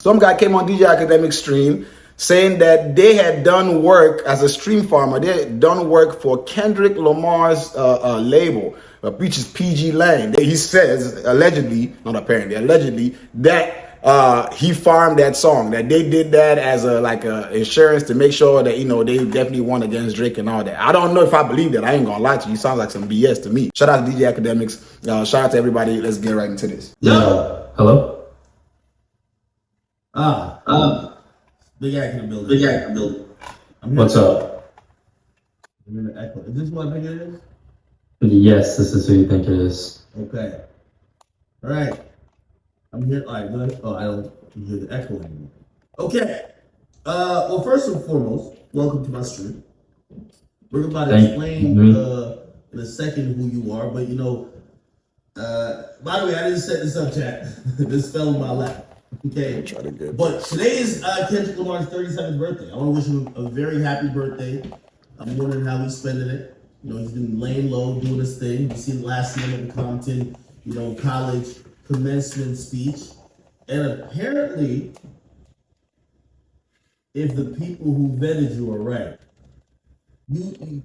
Some guy came on DJ Academic stream saying that they had done work as a stream farmer. They had done work for Kendrick Lamar's label, which is PG Lang. He says, allegedly, not apparently, allegedly, that he farmed that song, that they did that as a insurance to make sure that, you know, they definitely won against Drake and all that. I don't know if I believe that. I ain't gonna lie to you. Sounds like some BS to me. Shout out to DJ Academics. Shout out to everybody. Let's get right into this. Yo. Hello? Big Act in the building. Big Act in the building. What's up? I'm in the echo. Is this what I think it is? Yes, this is who you think it is. Okay. All right. I'm here. All right, good. Oh, I don't hear the echo anymore. Okay. Well, first and foremost, welcome to my stream. We're about to explain in a second who you are, but you know, by the way, I didn't set this up, chat. This fell in my lap. Okay, but today is Kendrick Lamar's 37th birthday. I want to wish him a very happy birthday. I'm wondering how he's spending it. You know, he's been laying low, doing his thing. You seen last year at the Compton, you know, college commencement speech. And apparently, if the people who vetted you are right, you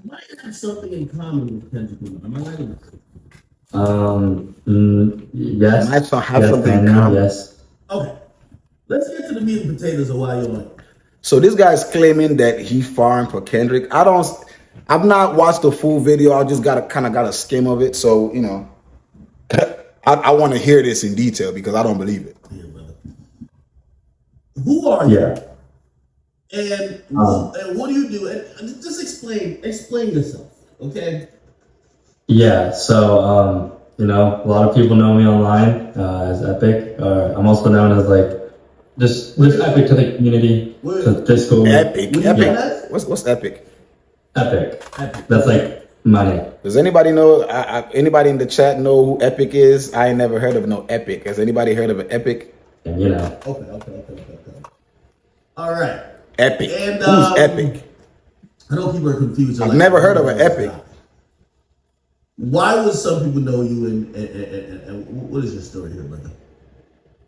might have something in common with Kendrick Lamar. Am I right? Yes. Might have something in common. Yes. Okay, let's get to the meat and potatoes of why you're on. So this guy's claiming that he farmed for Kendrick. I've not watched the full video. I just got a skim of it. So, you know, I want to hear this in detail because I don't believe it. Yeah, brother. Who are you? Yeah. And what do you do? And just explain yourself, okay? Yeah, so, you know, a lot of people know me online as Epic. I'm also known as just Epic to the community, to Discord. Epic. Yeah. What's Epic? Epic. That's like my name. Does anybody know? Anybody in the chat know who Epic is? I ain't never heard of no Epic. Has anybody heard of an Epic? And you know. Okay. All right. Epic. And, who's Epic? I know people are confused. I've never heard of an Epic. Why would some people know you, and what is your story here, brother?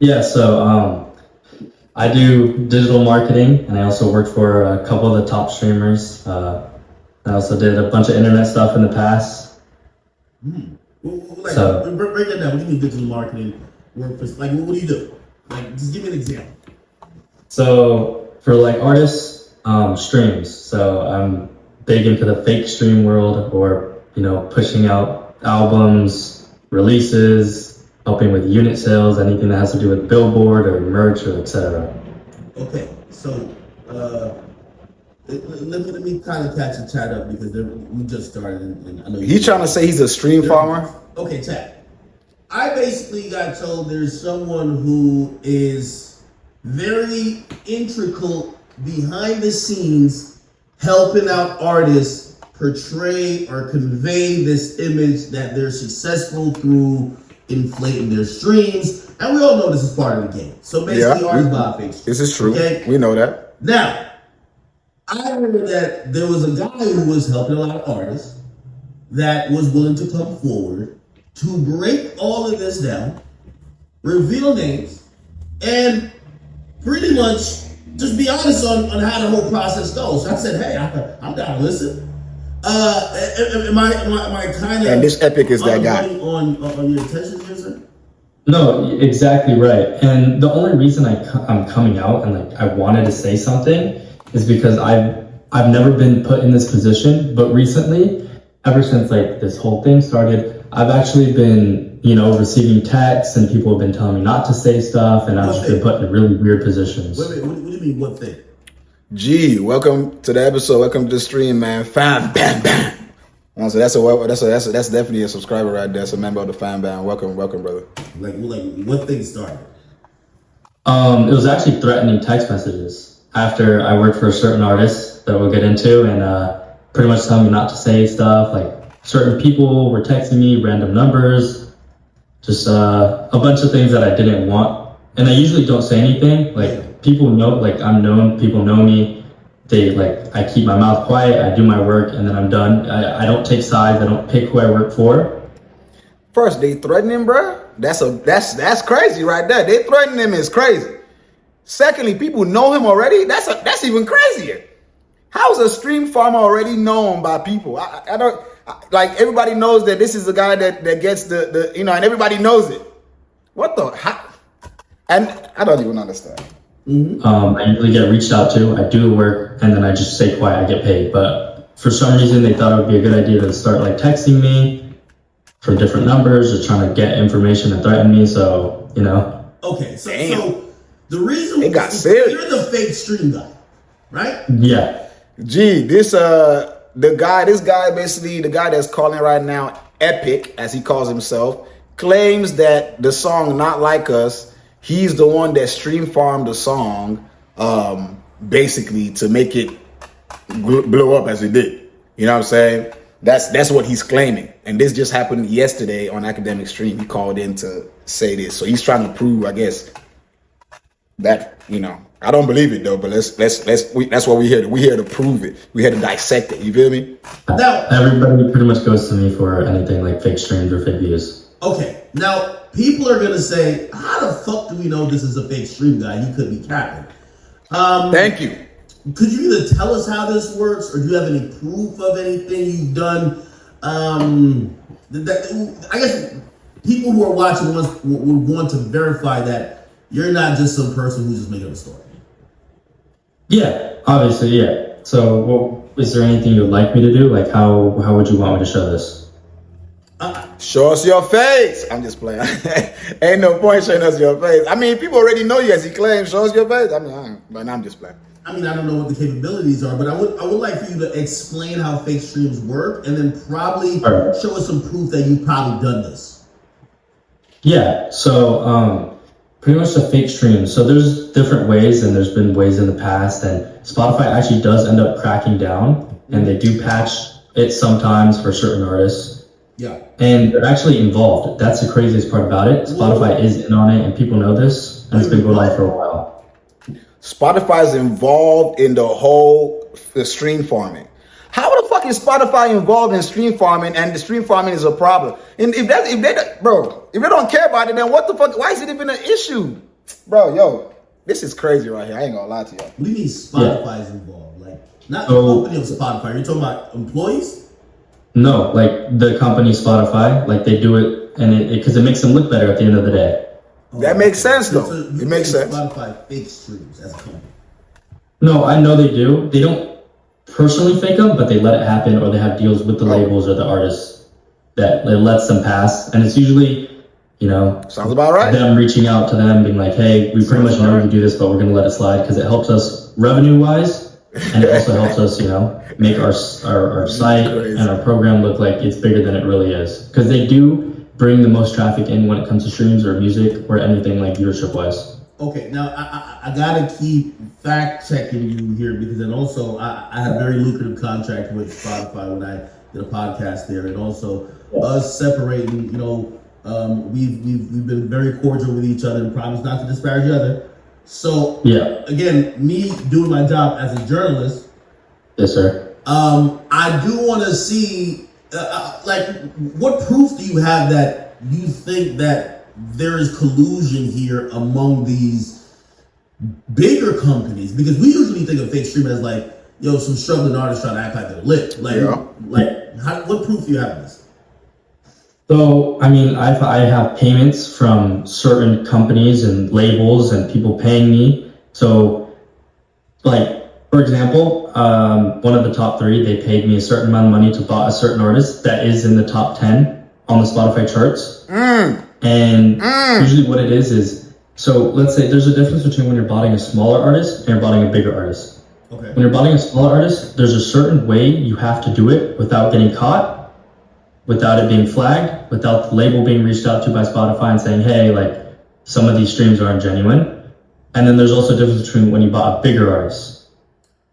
Yeah, so I do digital marketing, and I also work for a couple of the top streamers. I also did a bunch of internet stuff in the past. So break that down. What do you mean digital marketing? Work for, what do you do? Just give me an example. So for artists, streams. So I'm big into the fake stream world, or you know, pushing out albums, releases, helping with unit sales, anything that has to do with Billboard or merch or etc. Okay, so let me kind of catch a chat up because we just started, and I know he's trying to say he's a stream farmer. Okay, chat. I basically got told there's someone who is very integral behind the scenes, helping out artists portray or convey this image that they're successful through inflating their streams. And we all know this is part of the game. So basically, artists buy fake streams. This is true. Okay? We know that. Now, I heard that there was a guy who was helping a lot of artists that was willing to come forward to break all of this down, reveal names, and pretty much just be honest on how the whole process goes. So I said, hey, I'm down to listen. Am I kind of? And this Epic is that guy. On your attention here, sir? No, exactly right. And the only reason I'm coming out and I wanted to say something is because I've never been put in this position, but recently, ever since this whole thing started, I've actually been, you know, receiving texts and people have been telling me not to say stuff, and I've just been put in really weird positions. Wait, what do you mean, what thing? G, welcome to the episode. Welcome to the stream, man. Fan bam bam. So that's definitely a subscriber right there. That's a member of the fan band. Welcome, brother. Like what thing started? It was actually threatening text messages after I worked for a certain artist that we'll get into, and pretty much telling me not to say stuff. Certain people were texting me random numbers, just a bunch of things that I didn't want. And I usually don't say anything. People know, I'm known, people know me. I keep my mouth quiet, I do my work, and then I'm done. I don't take sides, I don't pick who I work for. First, they threaten him, bro. That's crazy right there. They threatening him is crazy. Secondly, people know him already. That's even crazier. How is a stream farmer already known by people? I don't like everybody knows that this is the guy that gets the and everybody knows it. What the how? And I don't even understand. I usually get reached out to. I do the work, and then I just stay quiet. I get paid, but for some reason they thought it would be a good idea to start like texting me from different numbers, or trying to get information and threaten me. So Okay, so the reason it got serious. You're the fake stream guy, right? Yeah. Gee, this guy basically, the guy that's calling right now, Epic, as he calls himself, claims that the song Not Like Us, he's the one that stream farmed the song, basically to make it blow up as it did. You know what I'm saying? That's what he's claiming. And this just happened yesterday on Academic Stream. He called in to say this. So he's trying to prove, I guess, that, I don't believe it though, but that's what we're here to. We're here to prove it. We're here to dissect it. You feel me? Now, everybody pretty much goes to me for anything like fake streams or fake views. Okay, now people are gonna say, how the fuck do we know this is a fake stream guy? You could be capping. Thank you. Could you either tell us how this works, or do you have any proof of anything you've done? I guess people who are watching would want to verify that you're not just some person who's just making up a story. Yeah, obviously, yeah. So, is there anything you'd like me to do? Like, how would you want me to show this? Show us your face. I'm just playing. Ain't no point showing us your face. I mean, people already know you, as he claims. Show us your face. But I'm just playing. I mean, I don't know what the capabilities are, but I would like for you to explain how fake streams work, and then probably show us some proof that you've probably done this. Yeah. So, pretty much the fake stream. So there's different ways, and there's been ways in the past, and Spotify actually does end up cracking down, and they do patch it sometimes for certain artists. Yeah. And they're actually involved. That's the craziest part about it. Spotify is in on it, and people know this, and it's been going on for a while. Spotify is involved in the whole stream farming. How the fuck is Spotify involved in stream farming, and the stream farming is a problem? And if they don't care about it, then what the fuck? Why is it even an issue, bro? This is crazy right here. I ain't gonna lie to y'all. What do you mean Spotify is involved? Like, not the company of Spotify. You're talking about employees? No, like the company Spotify, like they do it, and because it makes them look better at the end of the day. That makes sense, though. It makes sense. Spotify fake streams as a company. No, I know they do. They don't personally fake them, but they let it happen, or they have deals with the labels or the artists that it lets them pass. And it's usually, sounds about right. Them reaching out to them, being like, "Hey, we pretty much know you do this, but we're going to let it slide because it helps us revenue-wise, and it also helps us, make our site and our program look like it's bigger than it really is." Because they do bring the most traffic in when it comes to streams or music or anything like viewership wise. Okay, now I gotta keep fact checking you here, because then also I had a very lucrative contract with Spotify when I did a podcast there, and also us separating, we've been very cordial with each other and promised not to disparage each other. So again, me doing my job as a journalist. Yes, sir. I do want to see, what proof do you have that you think that there is collusion here among these bigger companies? Because we usually think of fake streaming as like, some struggling artists trying to act like they're lit. What proof do you have of this? So, I mean, I have payments from certain companies and labels and people paying me. So, for example, one of the top 3, they paid me a certain amount of money to buy a certain artist that is in the top 10 on the Spotify charts. And usually what it is, so let's say there's a difference between when you're buying a smaller artist and you're buying a bigger artist. Okay. When you're buying a smaller artist, there's a certain way you have to do it without getting caught, without it being flagged, without the label being reached out to by Spotify and saying, hey, some of these streams aren't genuine. And then there's also a difference between when you buy a bigger artist.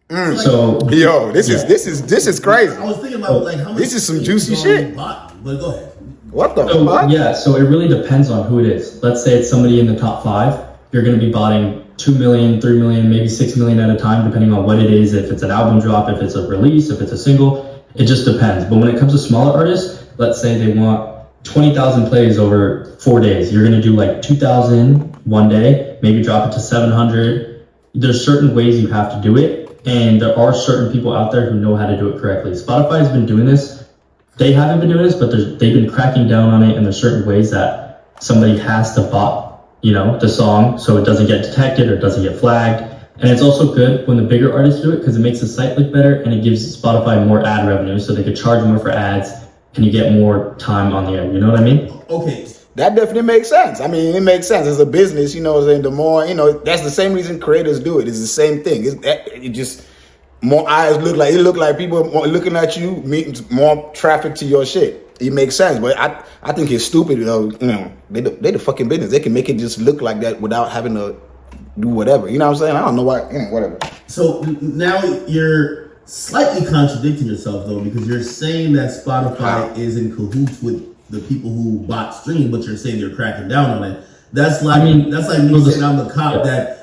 So this is crazy. I was thinking about how much this is some juicy shit. But go ahead. What the fuck? Yeah, so it really depends on who it is. Let's say it's somebody in the top 5. You're going to be buying 2 million, 3 million, maybe 6 million at a time, depending on what it is. If it's an album drop, if it's a release, if it's a single, it just depends. But when it comes to smaller artists, let's say they want 20,000 plays over 4 days. You're going to do 2,000 one day, maybe drop it to 700. There's certain ways you have to do it, and there are certain people out there who know how to do it correctly. Spotify has been doing this. They haven't been doing this, but they've been cracking down on it, and there's certain ways that somebody has to bot, the song so it doesn't get detected or doesn't get flagged. And it's also good when the bigger artists do it because it makes the site look better and it gives Spotify more ad revenue, so they could charge more for ads and you get more time on the air. You know what I mean? Okay. That definitely makes sense. I mean, it makes sense as a business, the more, that's the same reason creators do it. It's the same thing. It just, more eyes look like people are looking at you, means more traffic to your shit. It makes sense, but I think it's stupid, they the fucking business. They can make it just look like that without having to do whatever. You know what I'm saying? I don't know why, whatever. So now you're slightly contradicting yourself though, because you're saying that Spotify is in cahoots with the people who bot stream, but you're saying they're cracking down on it. That's like me saying I'm the cop that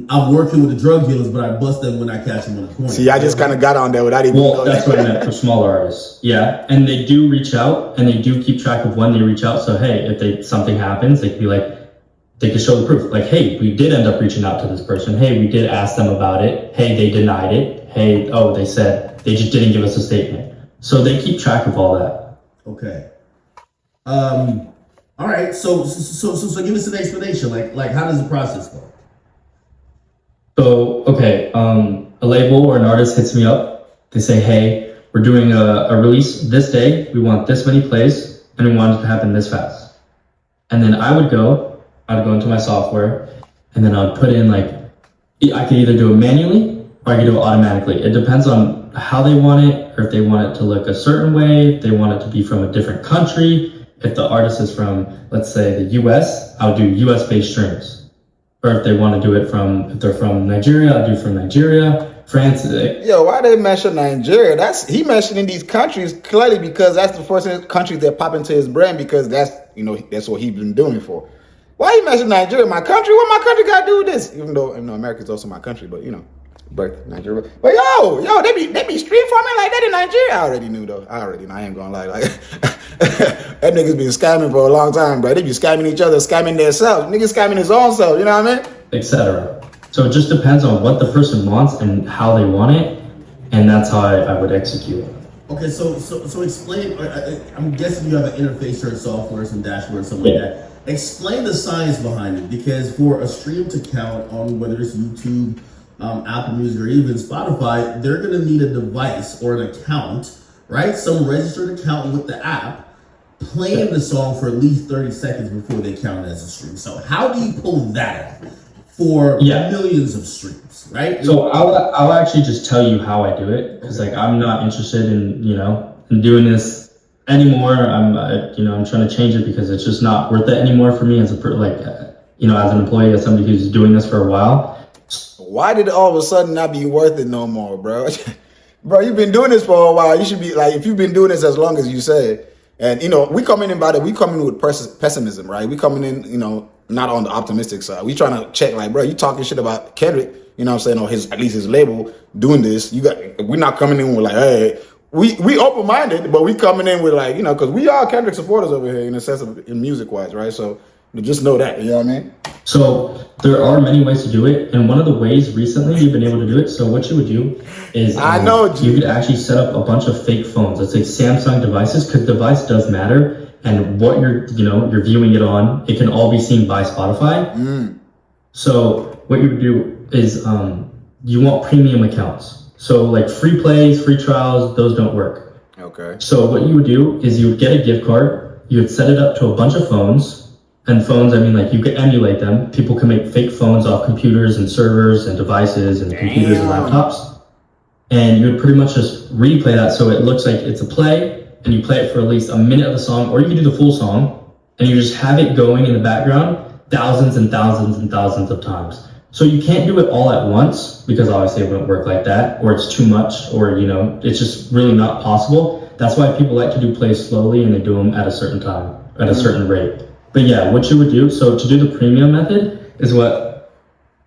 I'm working with the drug dealers, but I bust them when I catch them on the corner. See, I just kind of got on there without even. Well, that's what I meant for smaller artists. Yeah, and they do reach out, and they do keep track of when they reach out. So hey, if something happens, they can be like, they can show the proof. Like, hey, we did end up reaching out to this person. Hey, we did ask them about it. Hey, they denied it. Hey, they said they just didn't give us a statement. So they keep track of all that. Okay. All right. So give us an explanation. Like how does the process go? So, okay, a label or an artist hits me up. They say, hey, we're doing a release this day. We want this many plays, and we want it to happen this fast. And then I'd go into my software, and then I'd put in, I could either do it manually, or I could do it automatically. It depends on how they want it, or if they want it to look a certain way, if they want it to be from a different country. If the artist is from, let's say, the US, I'll do US-based streams. Or if they want to do it if they're from Nigeria, I'll do from Nigeria, France. Yo, why they mention Nigeria? He mentioning these countries clearly because that's the first country that pop into his brain because that's what he's been doing for. Why he mention Nigeria, my country? What my country got to do with this? Even though America's also my country, but birth Nigeria. But yo, they be stream farming like that in Nigeria. I already knew though. I ain't gonna lie. That niggas been scamming for a long time, bro. They be scamming each other, scamming themselves. Niggas scamming his own self. You know what I mean? Etc. So it just depends on what the person wants and how they want it, and that's how I would execute it. Okay, so explain. I'm guessing you have an interface or software, some dashboard, something like that. Explain the science behind it, because for a stream to count on whether it's YouTube, Apple Music, or even Spotify, they're gonna need a device or an account, right? Some registered account with the app playing the song for at least 30 seconds before they count it as a stream. So how do you pull that off for millions of streams, right? So I'll actually just tell you how I do it, because I'm not interested in in doing this anymore. I'm trying to change it because it's just not worth it anymore for me as as an employee, as somebody who's doing this for a while. Why did it all of a sudden not be worth it no more, bro? Bro, you've been doing this for a while. You should be if you've been doing this as long as you said. And we coming in with pessimism, right? We coming in, not on the optimistic side. We trying to check, bro, you talking shit about Kendrick, you know what I'm saying, or at least his label doing this. We're not coming in with hey, we open-minded, but we coming in with because we are Kendrick supporters over here in a sense of in music-wise, right? So just know that, you know what I mean? So there are many ways to do it, and one of the ways recently you've been able to do it. So what you would do is you could actually set up a bunch of fake phones. Let's say Samsung devices, because device does matter, and what you're viewing it on, it can all be seen by Spotify. So what you would do is you want premium accounts. So free plays, free trials, those don't work. Okay. So what you would do is you would get a gift card, you would set it up to a bunch of phones. And phones, you could emulate them. People can make fake phones off computers and servers and devices and computers and laptops. And you would pretty much just replay that so it looks like it's a play, and you play it for at least a minute of the song, or you can do the full song, and you just have it going in the background thousands and thousands and thousands of times. So you can't do it all at once, because obviously it wouldn't work like that, or it's too much, or it's just really not possible. That's why people like to do plays slowly, and they do them at a certain time, at a certain rate. But yeah, what you would do, so to do the premium method is what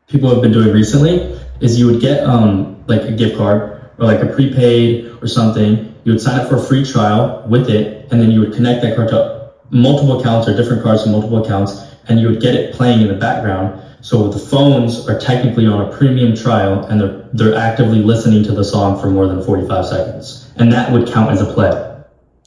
people have been doing recently, is you would get a gift card or a prepaid or something. You would sign up for a free trial with it, and then you would connect that card to multiple accounts or different cards to multiple accounts, and you would get it playing in the background. So the phones are technically on a premium trial, and they're actively listening to the song for more than 45 seconds, and that would count as a play.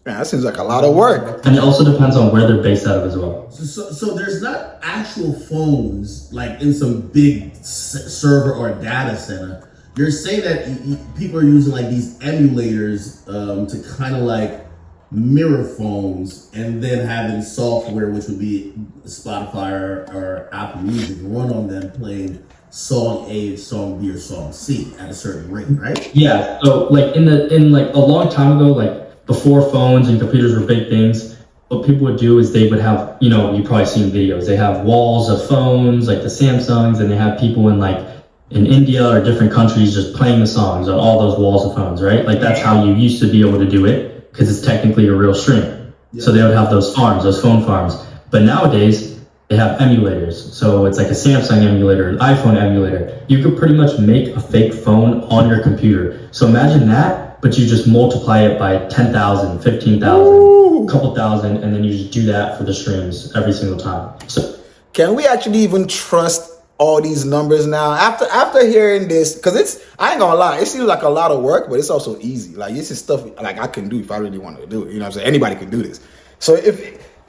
Man, that seems like a lot of work. And it also depends on where they're based out of as well. So there's not actual phones like in some big server or data center. You're saying that people are using like these emulators to kind of like mirror phones, and then having software, which would be Spotify or Apple Music, run on them playing song A, song B, or song C at a certain rate, right? Yeah. So like in like a long time ago, like before phones and computers were big things, what people would do is they would have, you know, you've probably seen videos. They have walls of phones, like the Samsungs, and they have people in India or different countries just playing the songs on all those walls of phones, right? Like that's how you used to be able to do it, because it's technically a real stream. Yeah. So they would have those farms, those phone farms. But nowadays they have emulators. So it's like a Samsung emulator, an iPhone emulator. You could pretty much make a fake phone on your computer. So imagine that, but you just multiply it by 10,000, 15,000, a couple thousand, and then you just do that for the streams every single time. So can we actually even trust all these numbers now? After hearing this, because I ain't gonna lie, it seems like a lot of work, but it's also easy. Like this is stuff like I can do if I really want to do it. You know what I'm saying? Anybody can do this. So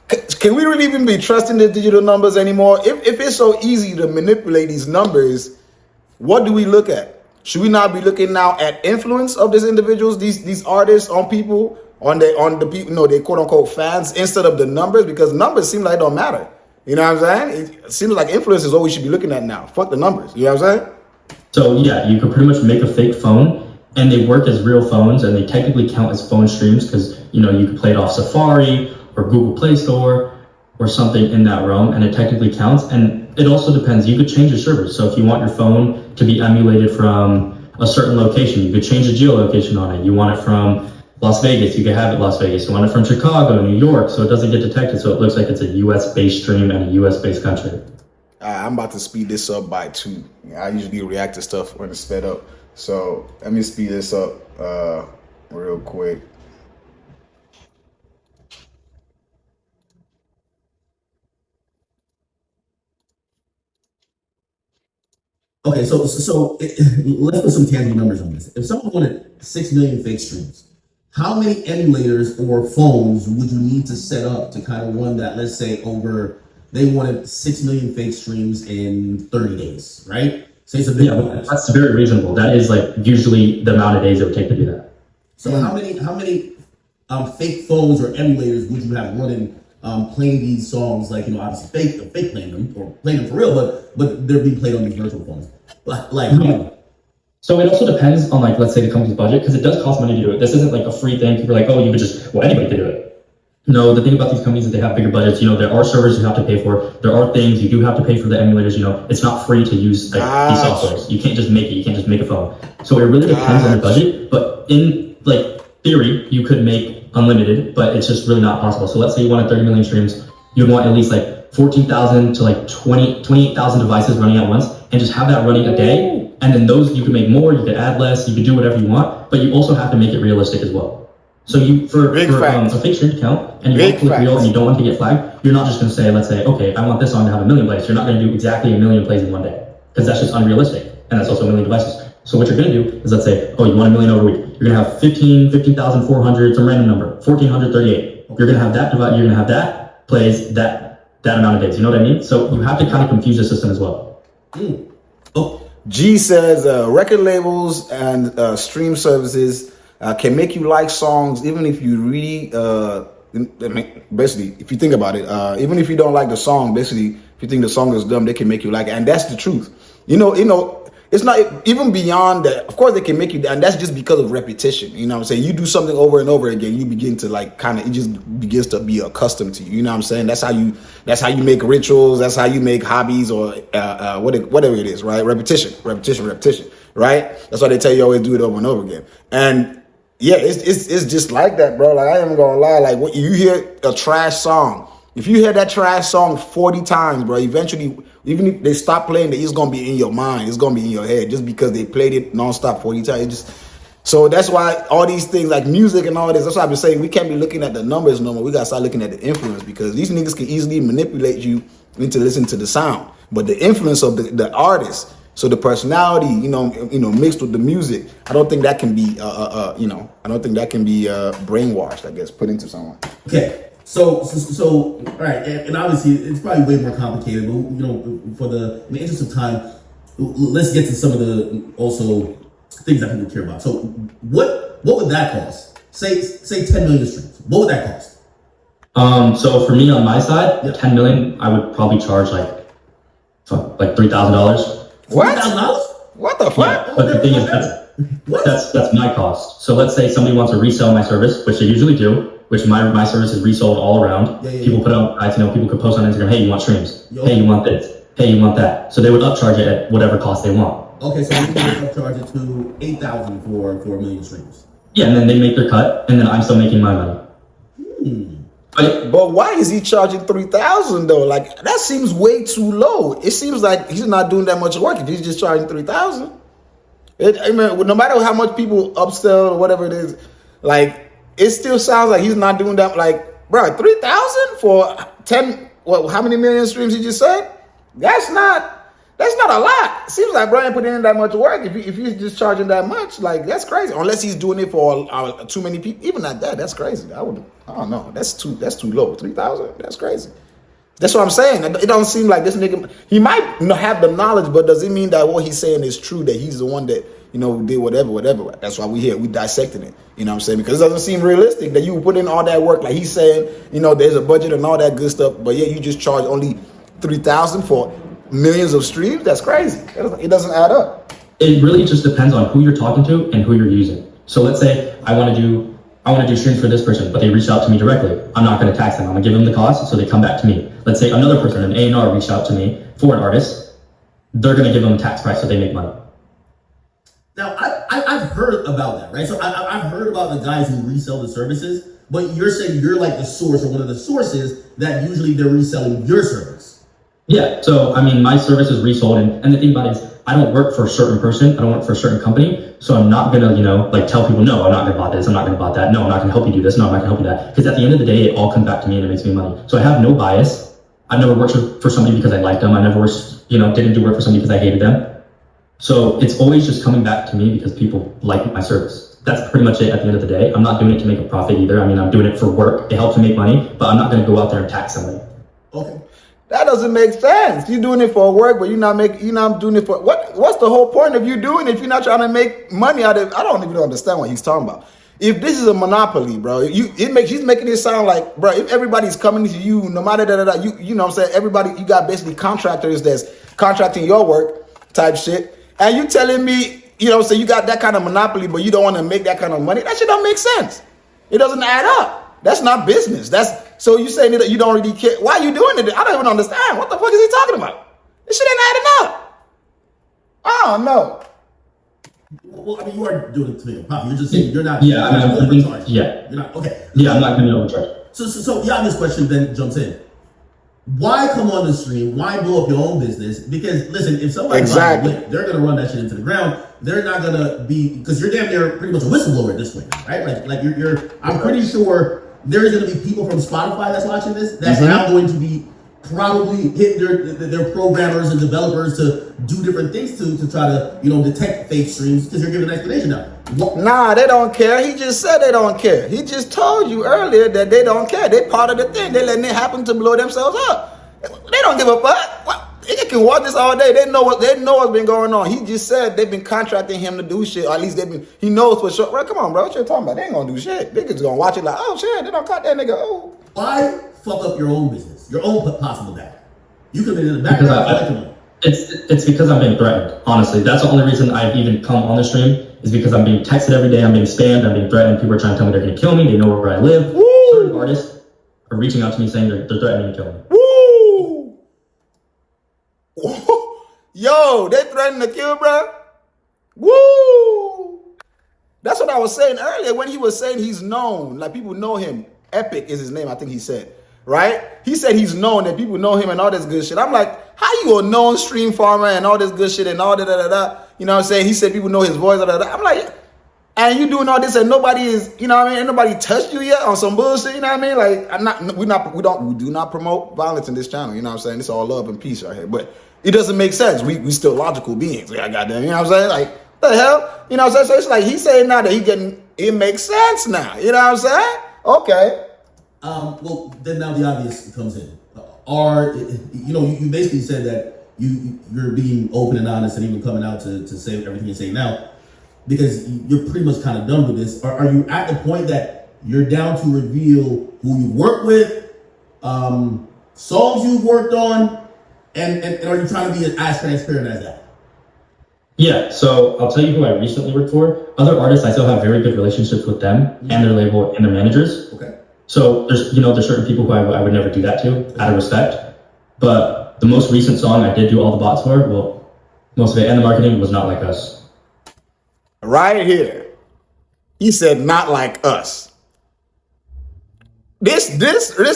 can we really even be trusting the digital numbers anymore? If it's so easy to manipulate these numbers, what do we look at? Should we not be looking now at influence of these individuals, these artists on people, on the people, you know, they quote unquote fans, instead of the numbers? Because numbers seem like they don't matter. You know what I'm saying? It seems like influence is what we should be looking at now. Fuck the numbers. You know what I'm saying? So yeah, you could pretty much make a fake phone, and they work as real phones, and they technically count as phone streams, because, you know, you can play it off Safari or Google Play Store or something in that realm, and it technically counts. And it also depends. You could change your servers. So if you want your phone to be emulated from a certain location, you could change the geolocation on it. You want it from Las Vegas, you can have it Las Vegas. You want it from Chicago, New York, so it doesn't get detected, so it looks like it's a US-based stream and a US-based country. I'm about to speed this up by 2. I usually react to stuff when it's sped up. So let me speed this up real quick. Okay, so let's put some tangible numbers on this. If someone wanted 6 million fake streams, how many emulators or phones would you need to set up to kind of run that? Let's say they wanted 6 million fake streams in 30 days, right? So it's a big that's very reasonable. That is like usually the amount of days it would take to do that. So how many fake phones or emulators would you have running playing these songs? Like, you know, obviously fake playing them, or playing them for real, but they're being played on these virtual phones. Like how many? So it also depends on, like, let's say the company's budget, because it does cost money to do it. This isn't like a free thing. People are like, oh, you could just, anybody could do it. No, the thing about these companies is they have bigger budgets. You know, there are servers you have to pay for. There are things you do have to pay for the emulators. You know, it's not free to use these softwares. You can't just make it. You can't just make a phone. So it really depends on the budget. But in like theory, you could make unlimited, but it's just really not possible. So let's say you wanted 30 million streams. You'd want at least like 14,000 to like 28,000 devices running at once, and just have that running a day. And then those, you can make more, you can add less, you can do whatever you want, but you also have to make it realistic as well. So you, for a fake stream account, and you want to click real and you don't want to get flagged, you're not just going to say, let's say, okay, I want this song to have 1 million plays. You're not going to do exactly 1 million plays in one day, because that's just unrealistic. And that's also 1 million devices. So what you're going to do is, let's say, oh, you want 1 million over a week. You're going to have 15,400, some random number, 1,438. You're going to have that you're going to have that plays that amount of days. You know what I mean? So you have to kind of confuse the system as well. Oh. G says record labels and stream services can make you like songs even if you really, basically, if you think about it, even if you don't like the song, basically, if you think the song is dumb, they can make you like it. And that's the truth. You know, it's not even beyond that. Of course, they can make you, and that's just because of repetition. You know what I'm saying? You do something over and over again, you begin to like it just begins to be accustomed to you. You know what I'm saying? That's how you make rituals. That's how you make hobbies or whatever it is, right? Repetition, right? That's why they tell you always do it over and over again. And yeah, it's just like that, bro. Like I ain't gonna lie. Like when you hear a trash song, if you hear that trash song 40 times, bro, eventually, even if they stop playing it, it's going to be in your mind. It's going to be in your head just because they played it nonstop 40 times. So that's why all these things like music and all this, that's why I've been saying we can't be looking at the numbers no more. We got to start looking at the influence, because these niggas can easily manipulate you into listening to the sound. but the influence of the artist. So the personality, mixed with the music, I don't think that can be, I don't think that can be brainwashed, I guess, put into someone. Okay, so all right, and obviously it's probably way more complicated, but in the interest of time, let's get to some of the also things that people care about. So what would that cost? Say 10 million streams. What would that cost? So for me on my side, 10 million, I would probably charge like $3,000. What? $3,000? What the fuck? Yeah, but the thing is, that's my cost. So let's say somebody wants to resell my service, which they usually do, which my service is resold all around. People put out, people could post on Instagram, hey, you want streams? Hey, you want this? Hey, you want that? So they would upcharge it at whatever cost they want. Okay, so you can upcharge it to 8,000 for a million streams. Yeah, and then they make their cut, and then I'm still making my money. But why is he charging 3,000 though? Like that seems way too low. It seems like he's not doing that much work if he's just charging 3,000. I mean, no matter how much people upsell or whatever it is, like it still sounds like he's not doing that. Like, bro, 3,000 for 10? What? How many million streams he just said? That's not a lot. Seems like Brian put in that much work. If he's just charging that much, like that's crazy. Unless he's doing it for too many people. Even at that, that's crazy. I don't know. That's too low. 3,000. That's crazy. That's what I'm saying. It don't seem like this nigga. He might have the knowledge, but does it mean that what he's saying is true? That he's the one that did whatever. That's why we here. We dissecting it. You know what I'm saying? Because it doesn't seem realistic that you put in all that work. Like he's saying, there's a budget and all that good stuff, but yeah, you just charge only 3,000 for millions of streams. That's crazy. It doesn't add up. It really just depends on who you're talking to and who you're using. So let's say I want to do streams for this person, but they reach out to me directly. I'm not going to tax them. I'm going to give them the cost, so they come back to me. Let's say another person, an A&R, reached out to me for an artist. They're going to give them a tax price, so they make money. Now, I've heard about that, right? So I've heard about the guys who resell the services, but you're saying you're like the source or one of the sources that usually they're reselling your service. Yeah, so I mean, my service is resold, and the thing about it is, I don't work for a certain person, I don't work for a certain company, so I'm not gonna, tell people, no, I'm not gonna buy this, I'm not gonna buy that, no, I'm not gonna help you do this, no, I'm not gonna help you that, because at the end of the day, it all comes back to me and it makes me money. So I have no bias. I've never worked for somebody because I liked them. I never worked, didn't do work for somebody because I hated them. So it's always just coming back to me because people like my service. That's pretty much it at the end of the day. I'm not doing it to make a profit either. I mean, I'm doing it for work. It helps me make money, but I'm not gonna go out there and tax somebody. Okay. That doesn't make sense. You're doing it for work, but you're not doing it for what's the whole point of you doing it if you're not trying to make money out of it? I don't even understand what he's talking about. If this is a monopoly, bro, he's making it sound like, bro, if everybody's coming to you, no matter you know what I'm saying, everybody, you got basically contractors that's contracting your work type shit. And you telling me, so you got that kind of monopoly, but you don't want to make that kind of money. That shit don't make sense. It doesn't add up. That's not business. So you saying that you don't really care. Why are you doing it? I don't even understand. What the fuck is he talking about? This shit ain't adding up. I don't know. Well, I mean, you are doing it to make a profit. You're just saying you're not. Yeah, overcharged. Yeah. You're not. Okay. Yeah, I'm not going to be overcharged. So this question then jumps in. Why come on the stream? Why blow up your own business? Because listen, if somebody they're gonna run that shit into the ground. They're not gonna be, because you're damn near pretty much a whistleblower at this point, right? Like you're. I'm pretty sure there's gonna be people from Spotify that's watching this that's now going to be probably hit their programmers and developers to do different things to try to detect fake streams because you're giving an explanation now. Nah, they don't care. He just said they don't care. He just told you earlier that they don't care. They part of the thing. They letting it happen to blow themselves up. They don't give a fuck. They can watch this all day. They know what's been going on. He just said they've been contracting him to do shit, or at least he knows for sure. Bro, come on, bro. What you talking about? They ain't gonna do shit. They just gonna watch it like, oh shit, they don't cut that nigga. Oh. Why fuck up your own business? Your own possible bad. You could have been in the background. It's because I'm being threatened. Honestly, that's the only reason I've even come on the stream is because I'm being texted every day. I'm being spammed. I'm being threatened. People are trying to tell me they're going to kill me. They know where I live. Woo! Certain artists are reaching out to me saying they're threatening to kill me. Woo! Yo, they threatening to kill, bro. Woo! That's what I was saying earlier when he was saying he's known. Like people know him. Epic is his name, I think he said. Right? He said he's known, that people know him and all this good shit. I'm like, how you a known stream farmer and all this good shit and all that. You know what I'm saying? He said people know his voice. I'm like, and you doing all this and nobody is, you know what I mean? Ain't nobody touched you yet on some bullshit, you know what I mean? Like, we do not promote violence in this channel, you know what I'm saying? It's all love and peace right here. But It doesn't make sense. We still logical beings. Like, goddamn, you know what I'm saying? Like, what the hell? You know what I'm saying? So it's like he's saying now that it makes sense now. You know what I'm saying? Okay. Well, then now the obvious comes in. You basically said that you're being open and honest and even coming out to say everything you're saying now because you're pretty much kind of done with this. Are you at the point that you're down to reveal who you work with, songs you've worked on, and are you trying to be as transparent as that? Yeah, so I'll tell you who I recently worked for. Other artists, I still have very good relationships with them and their label and their managers. Okay. So there's certain people who I would never do that to out of respect. But the most recent song I did do all the bots for, well, most of it and the marketing was Not Like Us. Right here. He said, not like us. This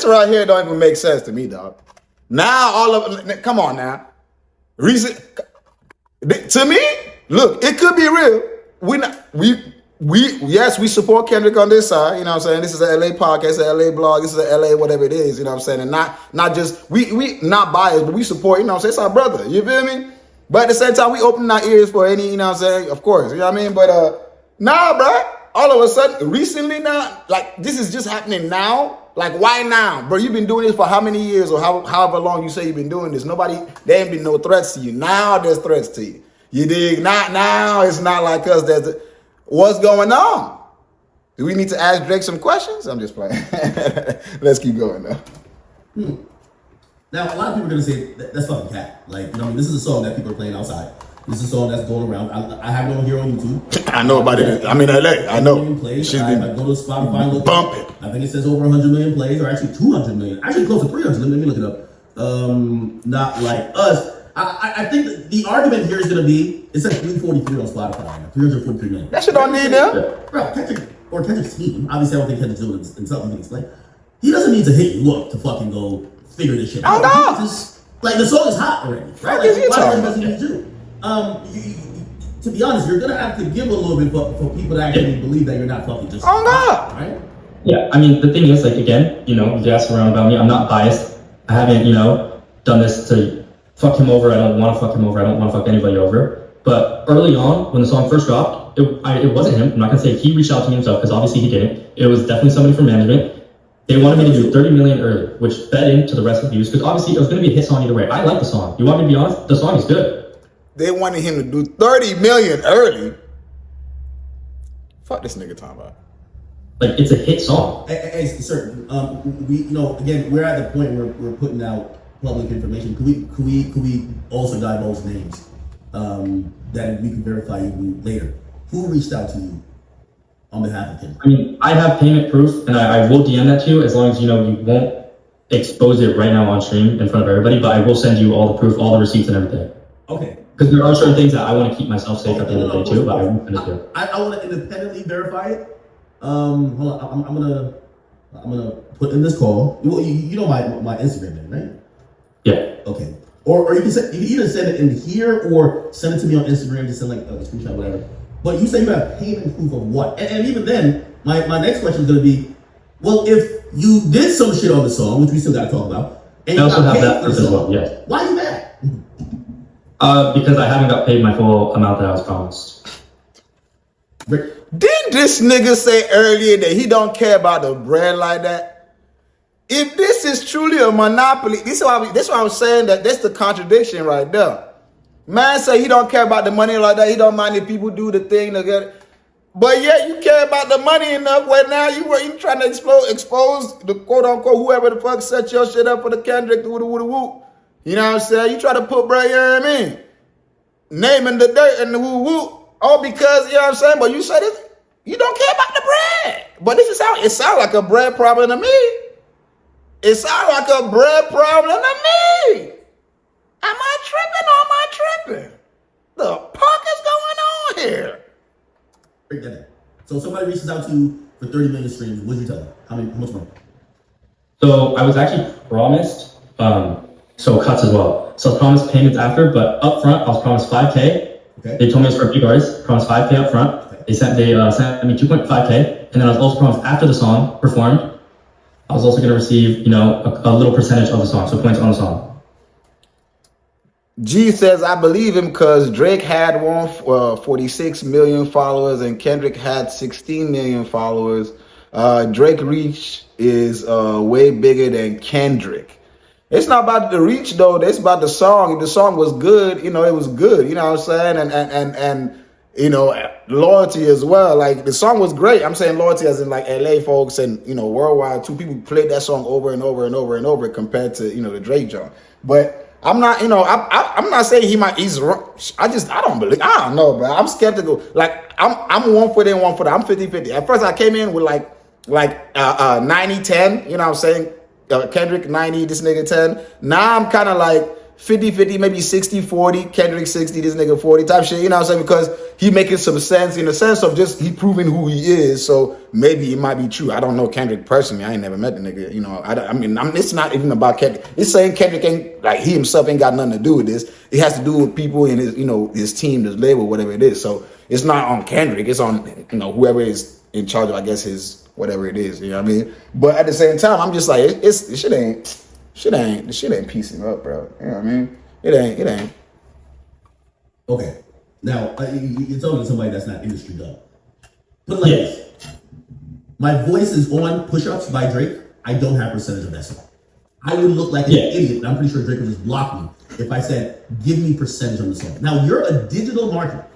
right here don't even make sense to me, dog. Now come on now. To me, look, it could be real. Yes, we support Kendrick on this side, you know what I'm saying? This is an LA podcast, an LA blog, this is an LA whatever it is, you know what I'm saying? And not just, we not biased, but we support, you know what I'm saying? It's our brother, you feel me? But at the same time, we open our ears for any, you know what I'm saying? Of course, you know what I mean? But nah, bro, all of a sudden, recently now, like this is just happening now. Like why now? Bro, you've been doing this for how many years or however long you say you've been doing this. There ain't been no threats to you. Now there's threats to you. You dig? Not now, it's not like us. What's going on? Do we need to ask Drake some questions? I'm just playing. Let's keep going now. Now, a lot of people are going to say, that's fucking cat. Like, this is a song that people are playing outside. This is a song that's going around. I have it on here on YouTube. I know about it. I'm in LA. I know. Plays. I go to Spotify and look bump it. I think it says over 100 million plays, or actually 200 million. Actually close to 300. Let me look it up. Not Like Us. I think the argument here is going to be, it says 343 on Spotify right now. 343 million. That shit don't need them. Bro, Kendrick's team, obviously I don't think Kendrick's doing it himself, he can explain. He doesn't need to hit you up to fucking go figure this shit out. Oh, no. Like, the song is hot already, right? Like, what does he need to do? To be honest, you're going to have to give a little bit for people to actually believe that you're not fucking just hot, right? Yeah, I mean, the thing is, like, again, you ask around about me, I'm not biased. I haven't, done this to fuck him over. I don't want to fuck him over. I don't want to fuck anybody over. But early on, when the song first dropped, it wasn't him. I'm not going to say he reached out to me himself, because obviously he didn't. It was definitely somebody from management. They wanted me to do 30 million early, which fed into the rest of the views, because obviously it was going to be a hit song either way. I like the song. You want me to be honest? The song is good. They wanted him to do 30 million early. Fuck this nigga talking about. Like, it's a hit song. Hey, sir, again, we're at the point where we're putting out public information. Could we also divulge names that we can verify you later? Who reached out to you on behalf of him? I mean, I have payment proof, and I will DM that to you as long as you won't expose it right now on stream in front of everybody. But I will send you all the proof, all the receipts, and everything. Okay. Because there are certain things that I want to keep myself safe at the end of the day too, but I won't finish it. I want to independently verify it. Hold on, I'm gonna put in this call. Well, you know my Instagram name, right? Yeah. Okay. Or you can either send it in here or send it to me on Instagram. Just send like a screenshot, whatever. But you say you have payment proof of what? And even then, my next question is gonna be, well, if you did some shit on the song, which we still gotta talk about, and I you also got have paid that for the proof as song, well. Yes. why are you mad? Because I haven't got paid my full amount that I was promised. Didn't this nigga say earlier that he don't care about the bread like that? If this is truly a monopoly, this is why I'm saying that that's the contradiction right there. Man say he don't care about the money like that. He don't mind if people do the thing to get it. But yet you care about the money enough where now you trying to expose the quote unquote whoever the fuck set your shit up for the Kendrick woo woo woo. You know what I'm saying? You try to put bro, you know what I mean? Naming the dirt and the woo woo. All because, you know what I'm saying? But you said it, you don't care about the bread. But it sounds like a bread problem to me. It sounds like a bread problem to me. Am I tripping or am I tripping? The fuck is going on here? Break that down. So somebody reaches out to you for 30 million streams. What did you tell them? How much money? So I was actually promised, so cuts as well. So I was promised payments after, but up front I was promised 5K. Okay. They told me it was for a big artist, promised 5K up front. Okay. They sent me 2.5K, and then I was also promised after the song performed, I was also going to receive, a little percentage of the song, so points on the song. G says, I believe him because Drake had 46 million followers and Kendrick had 16 million followers. Drake reach is way bigger than Kendrick. It's not about the reach though. It's about the song. If the song was good, it was good. You know what I'm saying? And loyalty as well. Like the song was great. I'm saying loyalty as in like LA folks and worldwide. Two people played that song over and over and over and over compared to the Drake joint. But I'm not, I'm not saying he's wrong. I don't believe, I don't know, bro. I'm skeptical. Like I'm 1 foot in, 1 foot out. I'm 50-50. At first I came in with like 90-10, you know what I'm saying? Kendrick 90, this nigga 10. Now I'm kind of like 50-50, maybe 60-40, Kendrick 60, this nigga 40 type shit, you know what I'm saying? Because he making some sense in the sense of just he proving who he is, so maybe it might be true. I don't know Kendrick personally. I ain't never met the nigga, it's not even about Kendrick. It's saying Kendrick ain't, like he himself ain't got nothing to do with this. It has to do with people in his, his team, his label, whatever it is. So it's not on Kendrick, it's on, whoever is in charge of, I guess, his, whatever it is, you know what I mean? But at the same time, I'm just like, this shit ain't piecing up, bro. You know what I mean? It ain't. Okay. Now, you're talking to somebody that's not industry dumb. Put it like this. My voice is on Push-Ups by Drake. I don't have percentage of that song. I would look like an idiot, and I'm pretty sure Drake would just block me if I said, give me percentage on the song. Now, you're a digital marketer.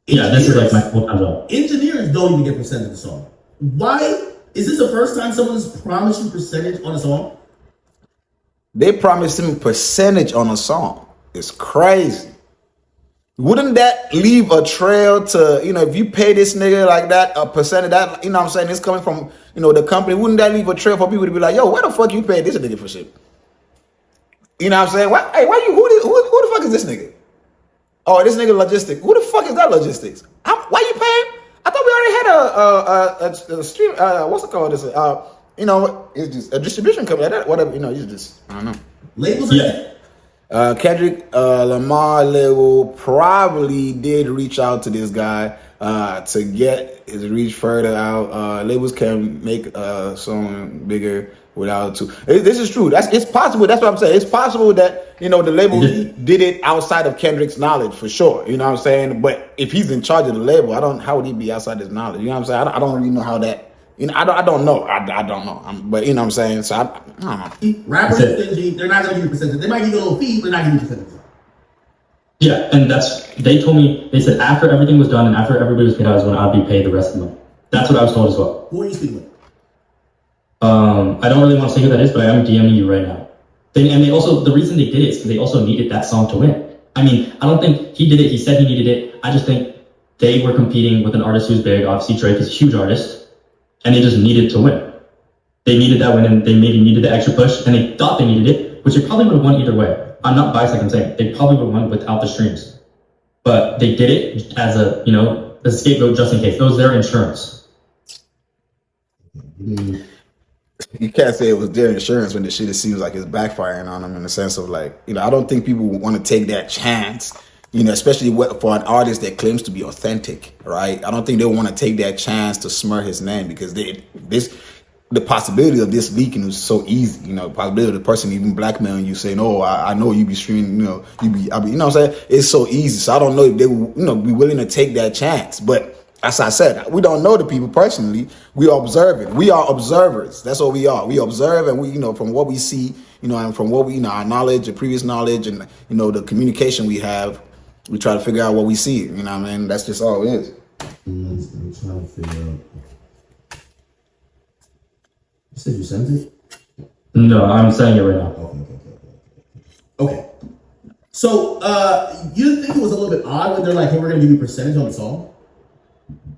This is like my full-time job. Engineers don't even get percentage of the song. Why? Is this the first time someone's promised you percentage on a song? They promised him percentage on a song. It's crazy. Wouldn't that leave a trail to, if you pay this nigga like that, a percentage that, what I'm saying, it's coming from, the company, wouldn't that leave a trail for people to be like, yo, why the fuck you pay this nigga for shit? You know what I'm saying? Who the fuck is this nigga? Oh, this nigga logistics. Who the fuck is that logistics? Why you paying? I thought we already had a stream, what's it called? It's just a distribution company, whatever, you just, I don't know. Labels? Kendrick Lamar label probably did reach out to this guy to get his reach further out. Labels can make a song bigger without two. This is true. It's possible. That's what I'm saying. It's possible that the label did it outside of Kendrick's knowledge for sure. You know what I'm saying? But if he's in charge of the label, how would he be outside his knowledge? You know what I'm saying? I don't really know how that. I don't know. I don't know. But you know what I'm saying? So I don't know. Rappers, they're not going to give you percentage. They might give you a little fee, but they're not going to give you percentage. Yeah, and they told me, they said after everything was done and after everybody was paid out is when I'd be paid the rest of the money. That's what I was told as well. Who are you speaking with? I don't really want to say who that is, but I am DMing you right now. They also, the reason they did it is because they also needed that song to win. I mean, I don't think he did it. He said he needed it. I just think they were competing with an artist who's big. Obviously, Drake is a huge artist. And they just needed to win. They needed that win, and they maybe needed the extra push, and they thought they needed it, which they probably would have won either way. I'm not biased, like I'm saying. They probably would have won without the streams. But they did it as a scapegoat just in case. It was their insurance. You can't say it was their insurance when the shit it seems like it's backfiring on them in the sense of like, I don't think people want to take that chance. Especially for an artist that claims to be authentic, right? I don't think they want to take that chance to smear his name because the possibility of this leaking is so easy. The possibility of the person even blackmailing you saying, "Oh, I know you be streaming," you know what I'm saying? It's so easy. So I don't know if they be willing to take that chance. But as I said, we don't know the people personally. We are observing. We are observers. That's what we are. We observe, and we, from what we see, and from what we, our knowledge, the previous knowledge, and the communication we have. We try to figure out what we see. You know what I mean? That's just all it is. I'm trying to figure out. You said you sent it? No, I'm sending it right now. Okay. So, you didn't think it was a little bit odd when they're like, hey, we're going to give you a percentage on the song?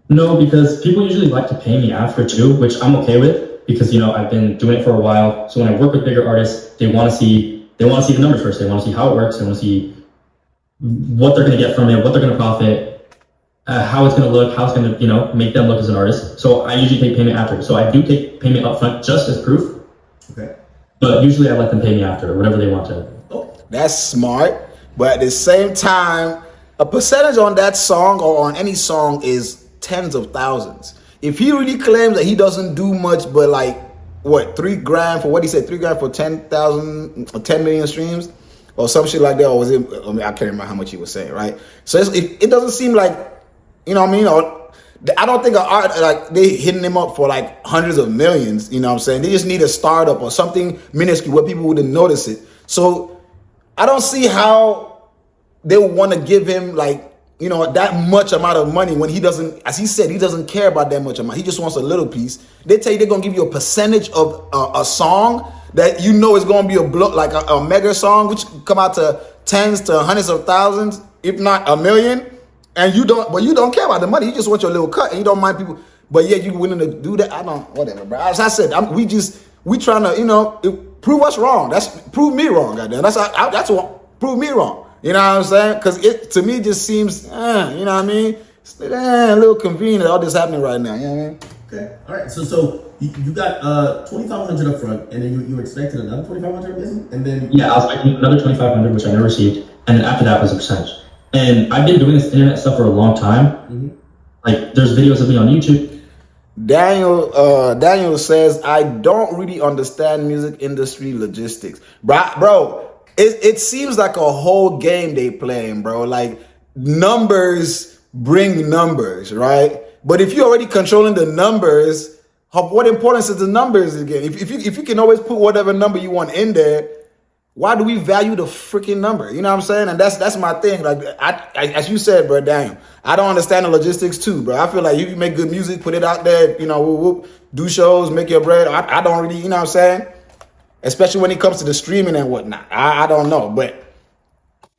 No, because people usually like to pay me after too, which I'm okay with because, I've been doing it for a while. So when I work with bigger artists, they want to see the numbers first. They want to see how it works. They want to see what they're going to get from it, what they're going to profit, how it's going to look, how it's going to, make them look as an artist. So I usually take payment after. So I do take payment up front just as proof. Okay. But usually I let them pay me after, whatever they want to. Oh. That's smart. But at the same time, a percentage on that song or on any song is tens of thousands. If he really claims that he doesn't do much but like, $3 grand for what he said, $3 grand for 10,000 or 10 million streams, or some shit like that. Or was it? I mean, I can't remember how much he was saying, right? So it doesn't seem like, you know what I mean? Or, I don't think an art like they hitting him up for like hundreds of millions. You know what I'm saying? They just need a startup or something minuscule where people wouldn't notice it. So I don't see how they would want to give him like, you know, that much amount of money when he doesn't, as he said, he doesn't care about that much amount. He just wants a little piece. They tell you they're gonna give you a percentage of a song that you know is gonna be like a mega song, which come out to tens to hundreds of thousands, if not a million. And you don't care about the money. You just want your little cut, and you don't mind people. But yeah, you willing to do that? I don't, whatever, bro. As I said, we trying to, you know, prove us wrong. Prove me wrong, goddamn. That's what prove me wrong. You know what I'm saying? Because it to me just seems, you know what I mean? It's a little convenient all this happening right now. You know what I mean? Okay, all right. So you got $2,500 up front, and then you were expecting another $2,500, and then yeah, I was expecting another $2,500, which I never received, and then after that was a percentage. And I've been doing this internet stuff for a long time. Mm-hmm. Like, there's videos of me on YouTube. Daniel says, I don't really understand music industry logistics. Bro, it seems like a whole game they playing, bro. Like, numbers bring numbers, right? But if you're already controlling the numbers, what importance is the numbers again? If you can always put whatever number you want in there, why do we value the freaking number? You know what I'm saying? And that's my thing. Like I as you said, bro, Daniel, I don't understand the logistics too, bro. I feel like you can make good music, put it out there, you know, do shows, make your bread. I don't really, you know what I'm saying? Especially when it comes to the streaming and whatnot. I don't know, but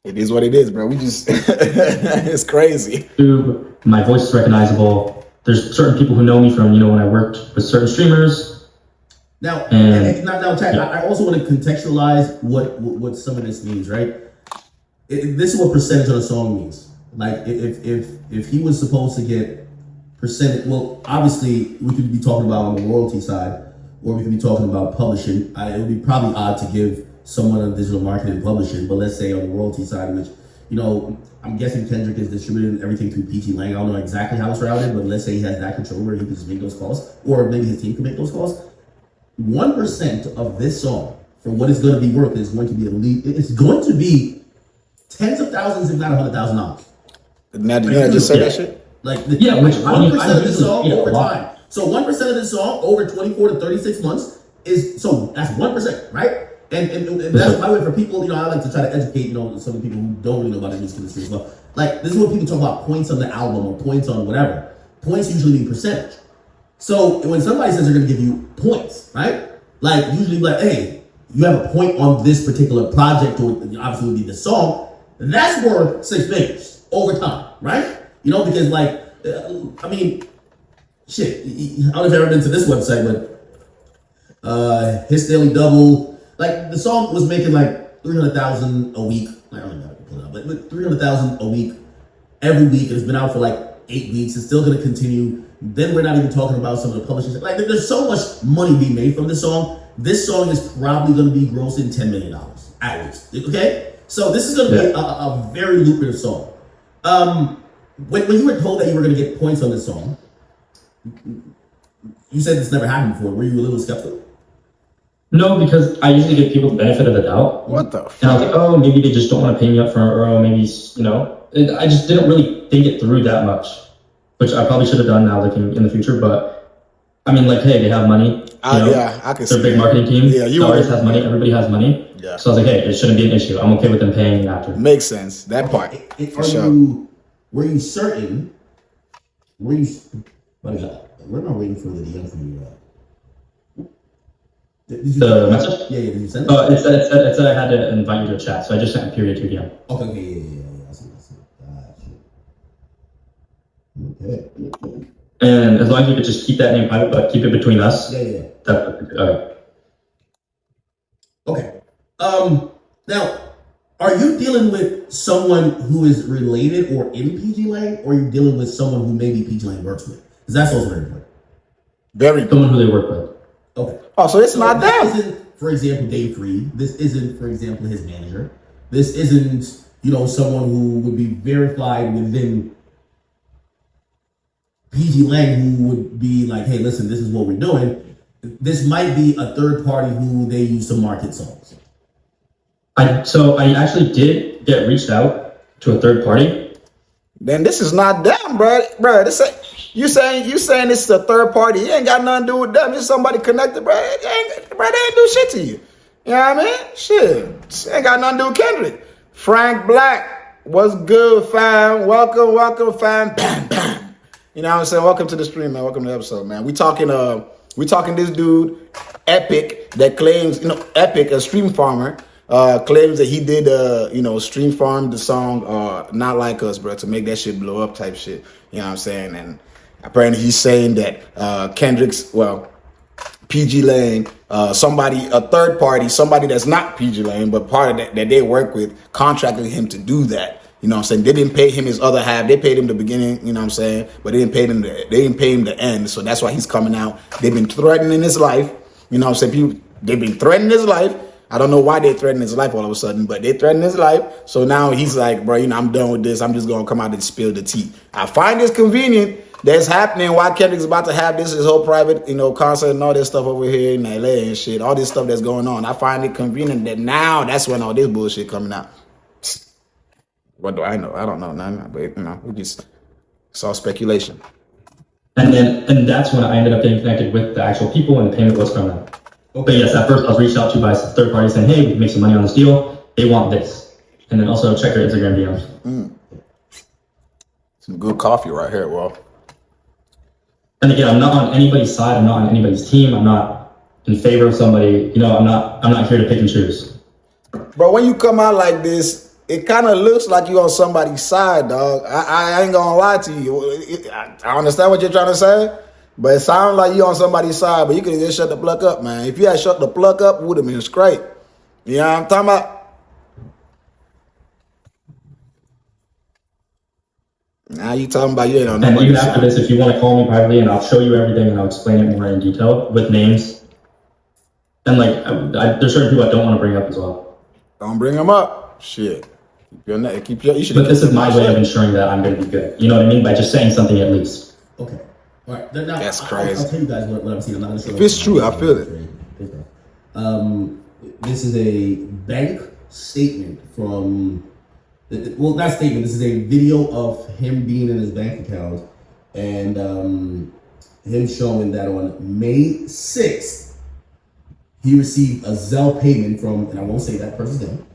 it is what it is, bro. We just, it's crazy. My voice is recognizable. There's certain people who know me from, you know, when I worked with certain streamers. Now, Chad, yeah. I also want to contextualize what some of this means, right? This is what percentage of a song means. Like, if he was supposed to get percentage, well, obviously we could be talking about on the royalty side, or we could be talking about publishing. It would be probably odd to give someone on digital marketing and publishing, but let's say on the royalty side, which, you know, I'm guessing Kendrick is distributing everything through PG Lang. I don't know exactly how it's routed, but let's say he has that control where he can just make those calls, or maybe his team can make those calls. 1% of this song for what it's going to be worth is going to be it's going to be tens of thousands, if not $100,000. Now, did you just say that shit? Like, 1% of this song over time. So 1% of this song over 24 to 36 months is, so that's 1%, right? And that's my way for people, you know, I like to try to educate, you know, some of the people who don't really know about the music industry as well. Like, this is what people talk about points on the album or points on whatever. Points usually mean percentage. So when somebody says they're going to give you points, right? Like, usually like, hey, you have a point on this particular project, or obviously would be the song, that's worth 6 figures over time, right? You know, because like, I mean, shit, I don't know if you've ever been to this website, but His Daily Double, like the song was making like 300,000 a week. I don't know how to pull it out, but 300,000 a week every week. It's been out for like 8 weeks. It's still going to continue. Then we're not even talking about some of the publishing. Like, there's so much money being made from this song. This song is probably going to be grossing $10 million at least. Okay, so this is going to be a very lucrative song. When you were told that you were going to get points on this song, you said this never happened before. Were you a little skeptical? No, because I usually give people the benefit of the doubt. What the fuck? And I was like, oh, maybe they just don't want to pay me up front, or oh, maybe, you know, I just didn't really think it through that much, which I probably should have done now looking in the future. But I mean, like, hey, they have money. Yeah, I can see they're a big marketing team. Yeah, the artist has money. Everybody has money. Yeah. So I was like, hey, it shouldn't be an issue. I'm okay with them paying me after. Makes sense. That part. Were you certain? What is that? Where am I waiting for the DM from you? The message? Yeah, did you send it? It said I had to invite you to a chat, so I just sent a period to DM. Okay, yeah. I see. Okay. And as long as you could just keep that name private, but keep it between us. Yeah. Okay. Now, are you dealing with someone who is related or in PG Lang, or are you dealing with someone who maybe PG Lang works with? Because that's also very important. Very someone who they work with. Okay. Oh, so it's not them. This isn't, for example, Dave Freed. This isn't, for example, his manager. This isn't, you know, someone who would be verified within PG Lang, who would be like, hey, listen, this is what we're doing. This might be a third party who they use to market songs. So I actually did get reached out to a third party. Then this is not them, bro. Bro, this ain't, you saying this is a third party. It ain't got nothing to do with them. It's somebody connected, bro. They ain't do shit to you. You know what I mean? Shit. It ain't got nothing to do with Kendrick. Frank Black, what's good, fam? Welcome, fam. Bam, bam. You know what I'm saying? Welcome to the stream, man. Welcome to the episode, man. We talking this dude, Epic, that claims, Epic, a stream farmer, claims that he did, stream farm the song Not Like Us, bro, to make that shit blow up type shit. You know what I'm saying? And apparently he's saying that PG Lane, a third party, somebody that's not PG Lane, but part of that they work with, contracted him to do that. You know what I'm saying? They didn't pay him his other half. They paid him the beginning, you know what I'm saying? But they didn't pay him the end. So that's why he's coming out. They've been threatening his life. You know what I'm saying? They've been threatening his life. I don't know why they threatened his life all of a sudden, but they threatened his life. So now he's like, bro, I'm done with this. I'm just going to come out and spill the tea. I find this convenient that's happening while Kendrick's about to have his whole private, concert and all this stuff over here in LA and shit, all this stuff that's going on. I find it convenient that now that's when all this bullshit coming out. What do I know? I don't know nothing, but we just saw speculation. And that's when I ended up getting connected with the actual people, and the payment was from them. Okay. But yes, at first I was reached out to by a third party saying, hey, we can make some money on this deal. They want this. And then also check their Instagram DMs. Some good coffee right here, well. And again, I'm not on anybody's side. I'm not on anybody's team. I'm not in favor of somebody. I'm not here to pick and choose. Bro, when you come out like this, it kind of looks like you on somebody's side, dog. I ain't gonna lie to you. I understand what you're trying to say, but it sounds like you on somebody's side. But you could have just shut the pluck up, man. If you had shut the pluck up, it would have been straight. You know what I'm talking about? Now you talking about you ain't on nobody's side. And even after this, if you want to call me privately, and I'll show you everything, and I'll explain it more in detail with names. And there's certain people I don't want to bring up as well. Don't bring them up. Shit. You should. But this is my way of ensuring that I'm going to be good. You know what I mean? By just saying something at least. Okay. All right. Now, that's crazy. I'll tell you guys what I'm seeing. I'm not going to show. If it's true, I feel it. This is a bank statement from. Well, not statement. This is a video of him being in his bank account and him showing that on May 6th he received a Zelle payment from, and I won't say that person's name.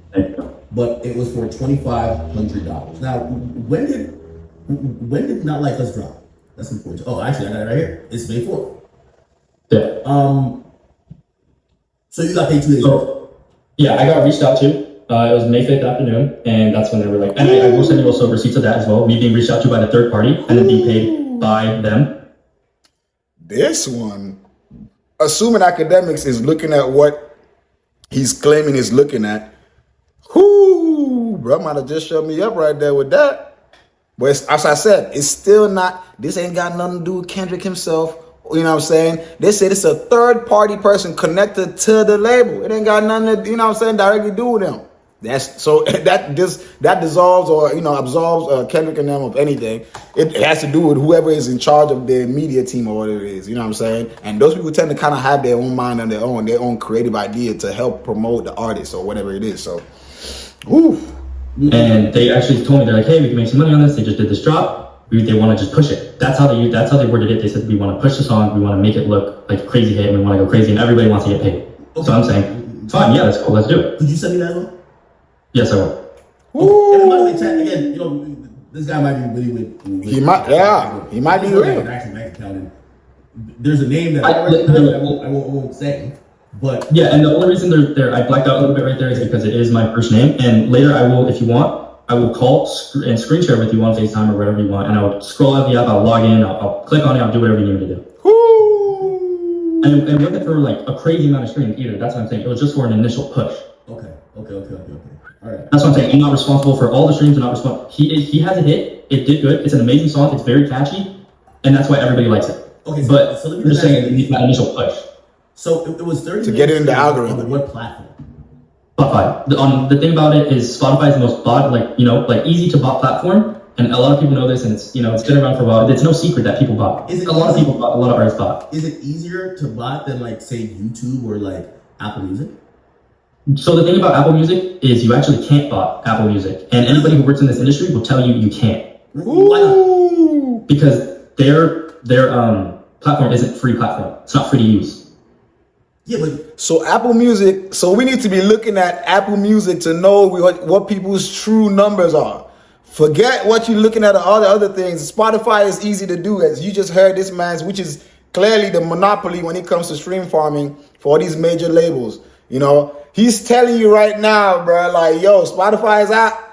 But it was for $2,500. Now, when did Not Like Us drop? That's important. Oh, actually, I got it right here. It's May 4th. Yeah. So you got paid 2 days ago? Yeah, I got reached out to. It was May 5th afternoon, and that's when they were like, and I will send you also receipts of that as well. Me being reached out to by the third party and then being paid by them. This one, assuming academics is looking at what he's claiming is looking at. Whoo, bro, might have just shut me up right there with that. But as I said, it's still not, this ain't got nothing to do with Kendrick himself. You know what I'm saying? They said it's a third party person connected to the label. It ain't got nothing to, directly do with them. That dissolves or, absolves Kendrick and them of anything. It has to do with whoever is in charge of their media team or whatever it is. You know what I'm saying? And those people tend to kind of have their own mind on their own creative idea to help promote the artist or whatever it is. So, oof. And they actually told me, they're like, hey, we can make some money on this. They just did this drop. They want to just push it. That's how they worded it. They said, we want to push the song. We want to make it look like a crazy hit. And we want to go crazy and everybody wants to get paid. Okay. So I'm saying, fine. Yeah, that's cool. Let's do it. Could you send me that one? Yes, I will. Okay. Everybody in the chat, again, this guy might be really with he might be real. There's a name that I won't say, but yeah, and the only reason I blacked out a little bit right there is because it is my first name, and later I will, if you want, I will call and screen share with you on FaceTime or whatever you want, and I'll scroll out the app, I'll log in, I'll click on it, I'll do whatever you need me to do. And it wasn't for like a crazy amount of streams either. That's what I'm saying. It was just for an initial push. Okay. All right. That's what I'm saying. I'm not responsible for all the streams. I'm not responsible. He has a hit. It did good. It's an amazing song. It's very catchy, and that's why everybody likes it. Okay. So let me just saying it needs that initial push. So it was 30 to get it in the algorithm. On what platform? Spotify. The thing about it is Spotify is the most bought, easy to bought platform, and a lot of people know this, and it's been around for a while. It's no secret that people bought. A lot of people bought. A lot of artists bought. Is it easier to bot than say YouTube or Apple Music? So the thing about Apple Music is you actually can't buy Apple Music, and anybody who works in this industry will tell you you can't. Ooh. Because their platform isn't free platform. It's not free to use. Yeah, but So Apple Music, so we need to be looking at Apple Music to know what people's true numbers are. Forget what you're looking at all the other things. Spotify is easy to do, as you just heard this man's, which is clearly the monopoly when it comes to stream farming for these major labels. You know, he's telling you right now, bro, like, yo, Spotify is out.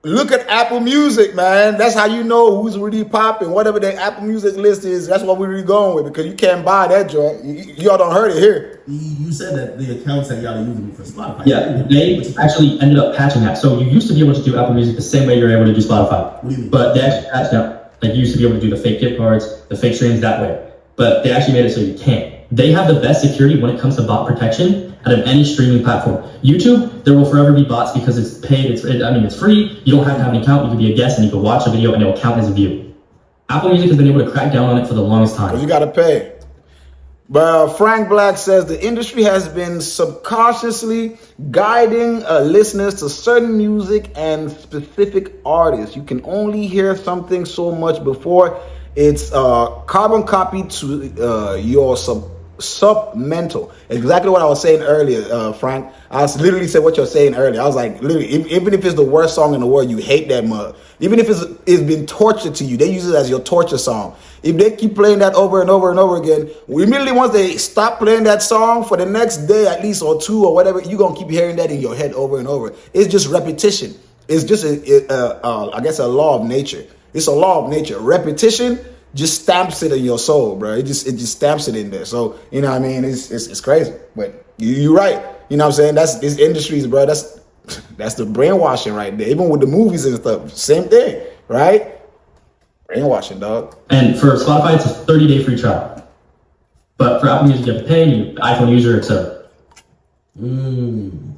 Look at Apple Music, man. That's how you know who's really popping. Whatever the Apple Music list is, that's what we're really going with, because you can't buy that joint. Y'all don't heard it here. you said that the accounts that y'all are using for Spotify. Yeah, they actually ended up patching that. So you used to be able to do Apple Music the same way you're able to do Spotify. What do you mean? But they actually patched out. Like you used to be able to do the fake gift cards, the fake streams that way. But they actually made it so you can't. They have the best security when it comes to bot protection out of any streaming platform. YouTube, there will forever be bots because it's paid. It's free. You don't have to have an account. You can be a guest and you can watch a video and it will count as a view. Apple Music has been able to crack down on it for the longest time. Because you got to pay. But Frank Black says the industry has been subconsciously guiding listeners to certain music and specific artists. You can only hear something so much before it's carbon copy to your submental. Exactly what I was saying earlier, Frank. I was literally said what you're saying earlier. I was like, literally, even if it's the worst song in the world, you hate that mug. Even if it's been tortured to you, they use it as your torture song. If they keep playing that over and over and over again, immediately once they stop playing that song for the next day at least or two or whatever, you're gonna keep hearing that in your head over and over. It's just repetition. It's just I guess a law of nature. It's a law of nature. Repetition just stamps it in your soul, bro. It just stamps it in there. So, you know what I mean? It's crazy. But you're right. You know what I'm saying? That's these industries, bro. That's the brainwashing right there. Even with the movies and stuff, same thing, right? Brainwashing, dog. And for Spotify, it's a 30-day free trial. But for Apple Music, you have to pay, and you iPhone user, etc.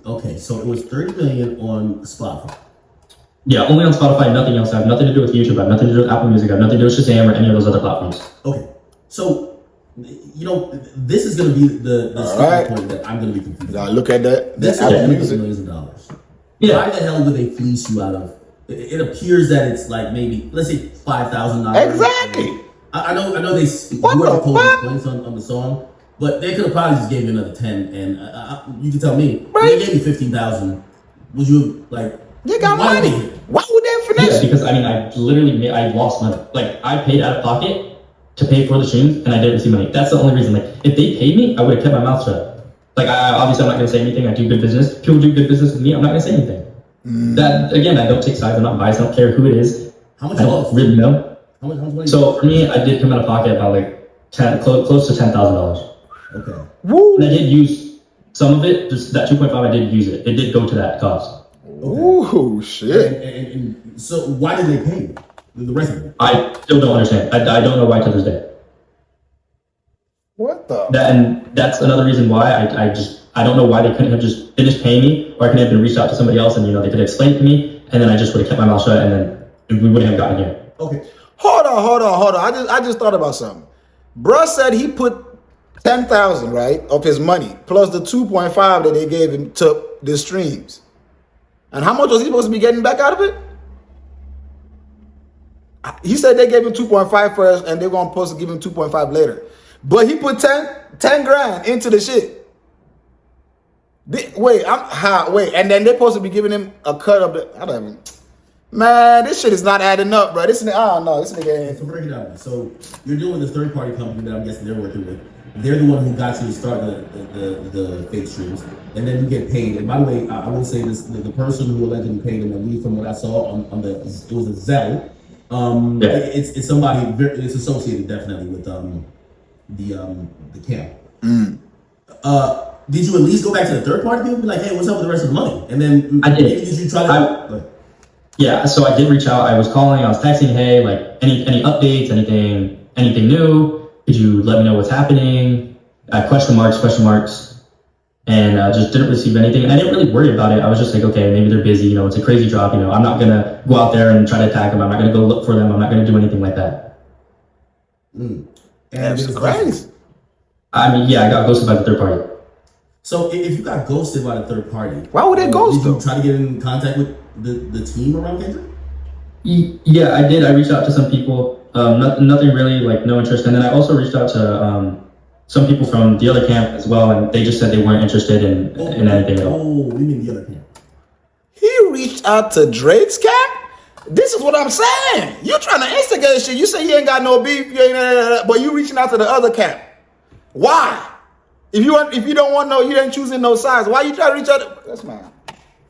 Okay, so it was 30 million on Spotify. Yeah, only on Spotify, nothing else. I have nothing to do with YouTube. I have nothing to do with Apple Music. I have nothing to do with Shazam or any of those other platforms. Okay, so, this is going to be the sticking point that I'm going to be confused. Now look at that. That's Apple Music. millions of dollars. Yeah. Why the hell would they fleece you out of? It appears that it's like maybe, let's say $5,000. Exactly. I know they What were the opposing fuck? points on the song, but they could have probably just gave you another 10, and you can tell me. Right. If they gave you 15,000. Would you like? You got why money. would you? Why would they Yeah, finesse you? because I lost money. Like I paid out of pocket to pay for the streams, and I didn't receive money. That's the only reason. Like if they paid me, I would have kept my mouth shut. Like obviously I'm not gonna say anything. I do good business. People do good business with me. I'm not gonna say anything. That again, I don't take sides. I'm not biased. I don't care who it is. How much I you don't lost? really know. How much money? So for me, I did come out of pocket about like close to $10,000. Okay. Woo. And I did use some of it. Just that 2.5, I did use it. It did go to that cost. Ooh, shit. And so why did they pay you? The rest of it? I still don't understand. I don't know why to this day. What the? That's another reason why I don't know why they couldn't have just finished paying me, or I could have been reached out to somebody else and they could have explained to me, and then I just would have kept my mouth shut, and then we wouldn't have gotten here. Okay. Hold on. I just thought about something. Bruh said he put 10,000 right of his money plus the 2.5 that they gave him to the streams. And how much was he supposed to be getting back out of it? He said they gave him 2.5 first and they're going to supposed to give him 2.5 later. But he put 10 grand into the shit. Wait, and then they're supposed to be giving him a cut of the, I don't even, man, this shit is not adding up, bro. I don't know. This nigga. So break it down. So you're dealing with a third party company that I'm guessing they're working with. They're the one who got you to start the fake streams, and then you get paid. And by the way, I will say this: the person who allegedly paid him, at least from what I saw on it was a Zelle. It's somebody. It's associated definitely with the camp. Did you at least go back to the third party people and be like, hey, what's up with the rest of the money? And then I did. Maybe did you try to? Yeah, so I did reach out. I was calling. I was texting. Hey, like any updates? Anything new? Could you let me know what's happening? Question marks, and just didn't receive anything. And I didn't really worry about it. I was just like, okay, maybe they're busy. It's a crazy drop. I'm not gonna go out there and try to attack them. I'm not gonna go look for them. I'm not gonna do anything like that. That's crazy. I mean, yeah, I got ghosted by the third party. So if you got ghosted by the third party, Why would they ghost did you them? try to get in contact with the team around Kendrick? Yeah, I did. I reached out to some people. Nothing really, like no interest. And then I also reached out to some people from the other camp as well, and they just said they weren't interested in anything at all. Oh, we mean the other camp. He reached out to Drake's camp? This is what I'm saying. You trying to instigate shit. You say you ain't got no beef, but you reaching out to the other camp. Why? If you don't want no, you ain't choosing no sides. Why you try to reach out to, that's mine.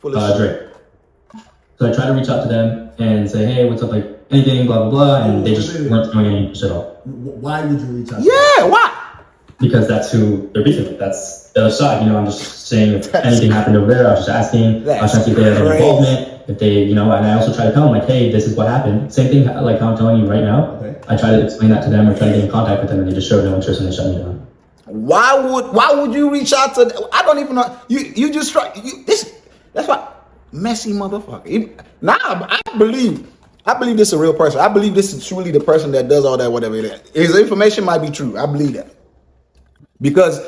Full of shit. Drake. So I tried to reach out to them and say, hey, what's up, like anything, blah, blah, blah, and they just weren't doing any shit at all. Why would you reach out? Yeah, why? Because that's who they're beefing with. That's the other side. I'm just saying if anything happened over there, I was just asking. I was trying to see if they had any involvement. If they, and I also try to tell them, like, hey, this is what happened. Same thing, like how I'm telling you right now. Okay. I try to explain that to them or try to get in contact with them, and they just showed no interest and they shut me down. Why would you reach out to? I don't even know. You just try. That's why messy motherfucker. Nah, I believe this is a real person. I believe this is truly the person that does all that, whatever it is. His information might be true. I believe that because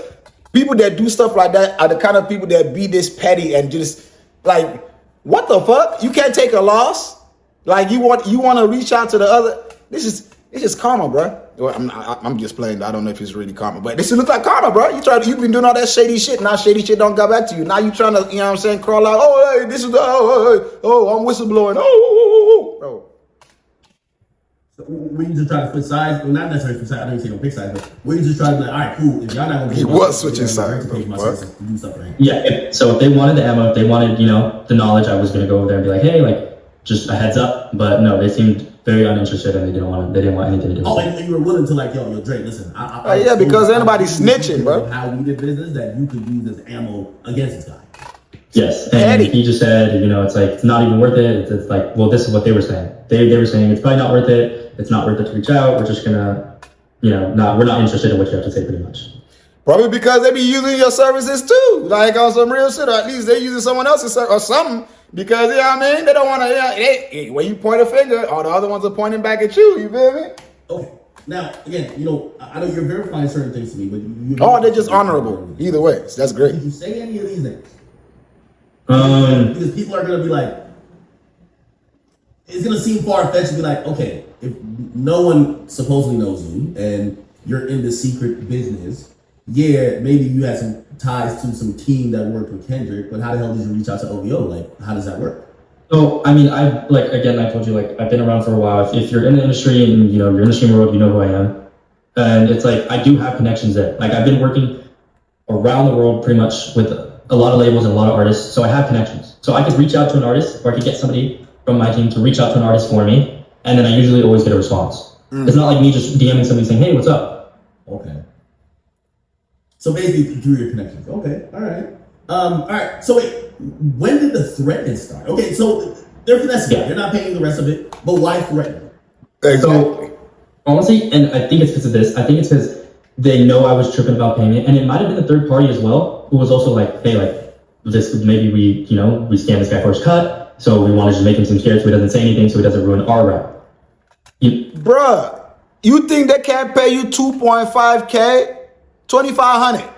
people that do stuff like that are the kind of people that be this petty and just like, what the fuck? You can't take a loss. Like you want to reach out to the other. It's just karma, bro. Well, I'm just playing. I don't know if it's really karma, but this looks like karma, bro. You've been doing all that shady shit. Now shady shit don't go back to you. Now you trying to, what I'm saying, crawl out. Oh, hey, this is I'm whistleblowing. Bro. So we just try to flip sides. Well, not necessarily flip sides. I know you say no pick sides, but we just try to be like, all right, cool. If y'all not gonna he was switching sides. Yeah. So if they wanted the ammo, if they wanted, the knowledge, I was gonna go over there and be like, hey, like just a heads up. But no, they seemed very uninterested and they didn't want anything to do with it. Oh, and you were willing to like, yo, Drake, listen. Yeah, because anybody's snitching, bro. How we did business that you could use as ammo against this guy. Yes, and he just said, it's like, it's not even worth it. It's like, well, this is what they were saying. They were saying it's probably not worth it. It's not worth it to reach out. We're just gonna, we're not interested in what you have to say pretty much. Probably because they be using your services too, like on some real shit, or at least they using someone else's or something. Because they don't want to. When you point a finger, all the other ones are pointing back at you. You feel me? Okay. Now, again, I know you're verifying certain things to me, but they're just honorable. Either way, so that's great. Did you say any of these things? Because people are gonna be like, it's gonna seem far fetched to be like, okay, if no one supposedly knows you and you're in the secret business, yeah, maybe you had some ties to some team that worked with Kendrick, but how the hell did you reach out to OVO? Like, how does that work? So, I told you, I've been around for a while. If you're in the industry and, you're in the stream world, you know who I am. And it's like, I do have connections there. Like, I've been working around the world pretty much with a lot of labels and a lot of artists. So I have connections. So I could reach out to an artist or I could get somebody from my team to reach out to an artist for me. And then I usually always get a response. It's not like me just DMing somebody saying, hey, what's up? Okay. So basically, through your connections. Okay, all right. All right. So wait, when did the threatening start? Okay, so they're finessing. They're not paying the rest of it, but why threaten? Exactly. So honestly, and I think it's because of this. I think it's because they know I was tripping about payment, and it might have been the third party as well, who was also like, hey, like this maybe we scam this guy for his cut, so we want to just make him seem scared so he doesn't say anything, so he doesn't ruin our rap. Bruh, you think they can't pay you 2.5K? 2,500.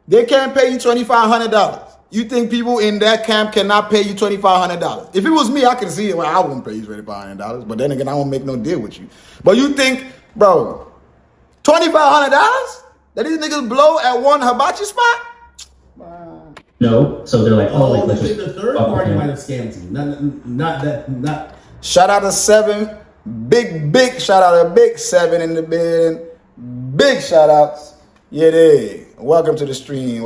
They can't pay you $2,500. You think people in that camp cannot pay you $2,500? If it was me, I could see it. Well, I wouldn't pay you $2,500. But then again, I won't make no deal with you. But you think, bro, $2,500 that these niggas blow at one hibachi spot? No, so they're like, oh, you think the third party might have scammed you? Not. Shout out to Seven, big shout out to Big Seven in the building. Big shout outs. Yeah, they. Welcome to the stream.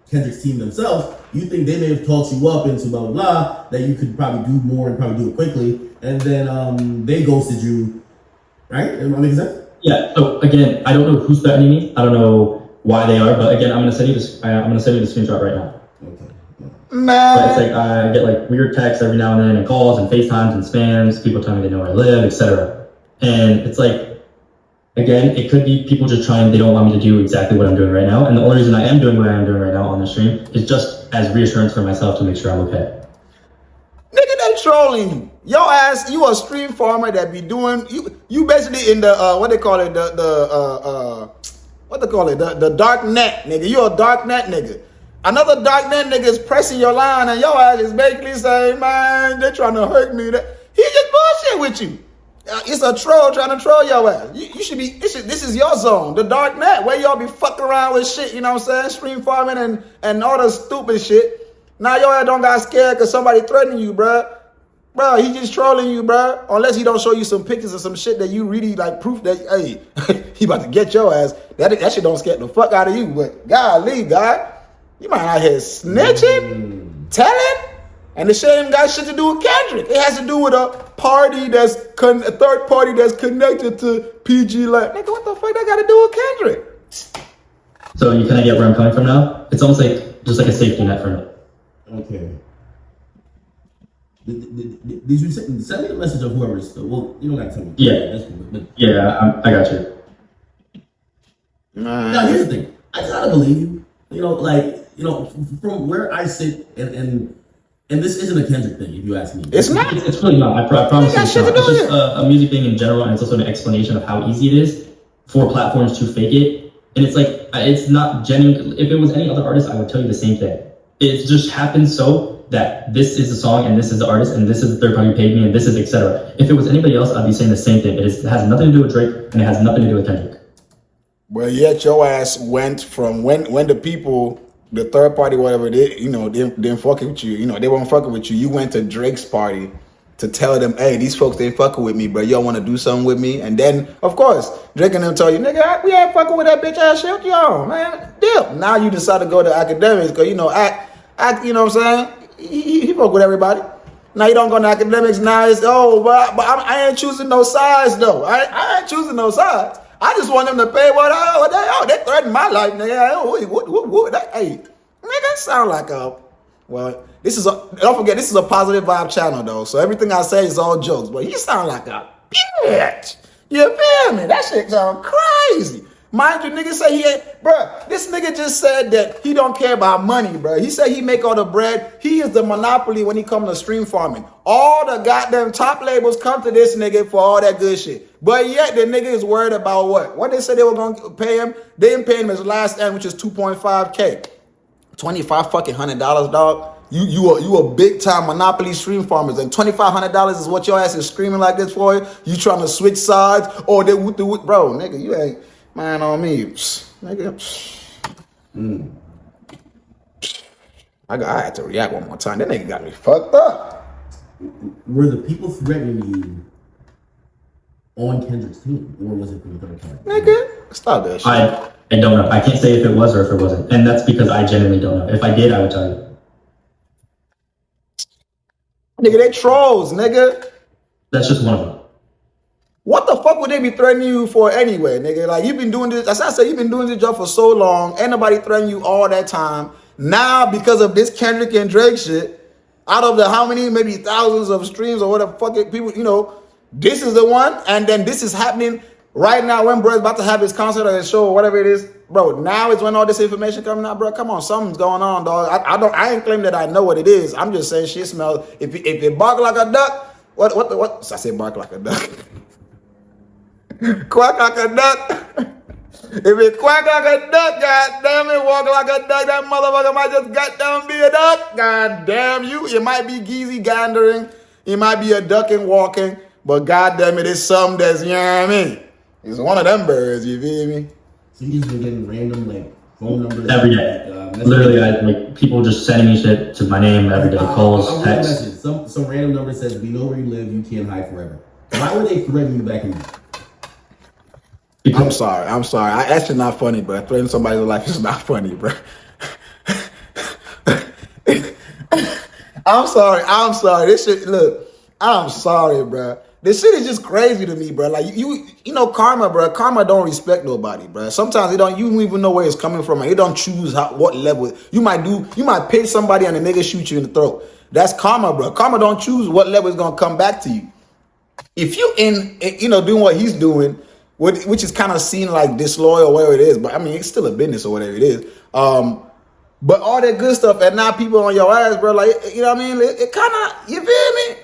Kendrick's team themselves, you think they may have talked you up into blah, blah, blah, that you could probably do more and probably do it quickly, and then they ghosted you, right? Am I making sense? Yeah, so again, I don't know who's threatening me. I don't know why they are, but again, I'm gonna send you this. I'm gonna send you the screenshot right now. Okay. Man. But it's like I get like weird texts every now and then, and calls and FaceTimes and spams. People telling me they know where I live, etc. And it's like, again, it could be people just trying. They don't want me to do exactly what I'm doing right now. And the only reason I am doing what I am doing right now on the stream is just as reassurance for myself to make sure I'm okay. Nigga, they trolling you. Your ass, you a stream farmer that be doing you basically in the what they call it, what they call it, the dark net, nigga. You a dark net nigga. Another dark net nigga is pressing your line and your ass is basically saying, man, they're trying to hurt me. He just bullshit with you. It's a troll trying to troll your ass. You should be, this is your zone, the dark net, where y'all be fucking around with shit, you know what I'm saying? Stream farming and all the stupid shit. Now your ass don't got scared because somebody threatening you, bruh. Bro, he just trolling you, bro. Unless he don't show you some pictures of some shit that you really like proof that, hey, he about to get your ass. That shit don't scare the fuck out of you. But golly, God, you might out here snitching, telling, and the shit ain't got shit to do with Kendrick. It has to do with a party a third party that's connected to PG Lang. Nigga, what the fuck that got to do with Kendrick? So you kind of get where I'm coming from now? It's almost like just like a safety net for me. Okay. Did you send me a message of whoever's? Well, you don't got to tell me. Yeah. That's cool. But Yeah, I got you. now here's the thing. I gotta believe you. You know, like, you know, from where I sit, and this isn't a Kendrick thing, if you ask me. It's not. It's really not. I promise you it's not. It's just a music thing in general, and it's also an explanation of how easy it is for platforms to fake it. And it's like, it's not genuine. If it was any other artist, I would tell you the same thing. It just happens so that this is the song and this is the artist and this is the third party who paid me and this is etc. If it was anybody else, I'd be saying the same thing. It has nothing to do with Drake and it has nothing to do with Kendrick. Well, yet your ass went from when the people, the third party, whatever, they, you know, they didn't fucking with you. You know, they weren't fucking with you. You went to Drake's party to tell them, hey, these folks, they fucking with me, bro. Y'all want to do something with me? And then, of course, Drake and them tell you, nigga, we ain't fucking with that bitch ass shit. Y'all, man, deal. Now you decide to go to academics because, you know, act, you know what I'm saying? He fuck with everybody. Now you don't go to academics. Now it's, but I ain't choosing no sides, though. I ain't choosing no sides. I just want them to pay what they threaten my life, nigga. Hey, nigga, sound like well, don't forget, this is a positive vibe channel, though. So everything I say is all jokes, but you sound like a bitch. You feel me? That shit sound crazy. Mind you, nigga say he ain't, bruh, this nigga just said that he don't care about money, bruh. He said he make all the bread. He is the monopoly when he come to stream farming. All the goddamn top labels come to this nigga for all that good shit. But yet the nigga is worried about what? What they said they were going to pay him? They didn't pay him his last end, which is $2.5K. $2,500, dog. You a big time monopoly stream farmers, and $2,500 is what your ass is screaming like this for? You trying to switch sides? Or they bro, nigga, you ain't. Man on me, nigga. I had to react one more time. That nigga got me fucked up. Were the people threatening you on Kendrick's team, or was it from the third party? Nigga, stop that shit. I don't know. I can't say if it was or if it wasn't, and that's because I genuinely don't know. If I did, I would tell you. Nigga, they trolls, nigga. That's just one of them. What the fuck would they be threatening you for anyway, nigga? Like, you've been doing this, as I said, you've been doing this job for so long. Ain't nobody threatening you all that time. Now, because of this Kendrick and Drake shit, out of the how many, maybe thousands of streams or whatever, fuck it, people, you know, this is the one. And then this is happening right now when bro's about to have his concert or his show or whatever it is. Bro, now is when all this information coming out, bro. Come on, something's going on, dog. I ain't claim that I know what it is. I'm just saying shit smells. If it bark like a duck, what? I say bark like a duck. Quack like a duck. If it quack like a duck, god damn it, walk like a duck, that motherfucker might just goddamn be a duck. God damn you. It might be geezy gandering. It might be a ducking walking. But god damn it, it's something that's, you know what I mean? It's one of them birds, you feel me? So you just been getting random like phone numbers every day. Literally, like people just sending me shit to my name every day. Calls, texts. Some random number says, "We know where you live. You can't hide forever." Why would they threaten you back in there? I'm sorry. That shit not funny, bro. Threatening somebody's life is not funny, bro. I'm sorry. This shit, look, I'm sorry, bro. This shit is just crazy to me, bro. Like you know, karma, bro. Karma don't respect nobody, bro. Sometimes you don't even know where it's coming from, and you don't choose what level. You might pay somebody and the nigga shoot you in the throat. That's karma, bro. Karma don't choose what level is gonna come back to you. If you doing what he's doing, which is kind of seen like disloyal, whatever it is, but I mean it's still a business or whatever it is. But all that good stuff, and now people on your ass, bro. Like, you know what I mean? It kind of, you feel me?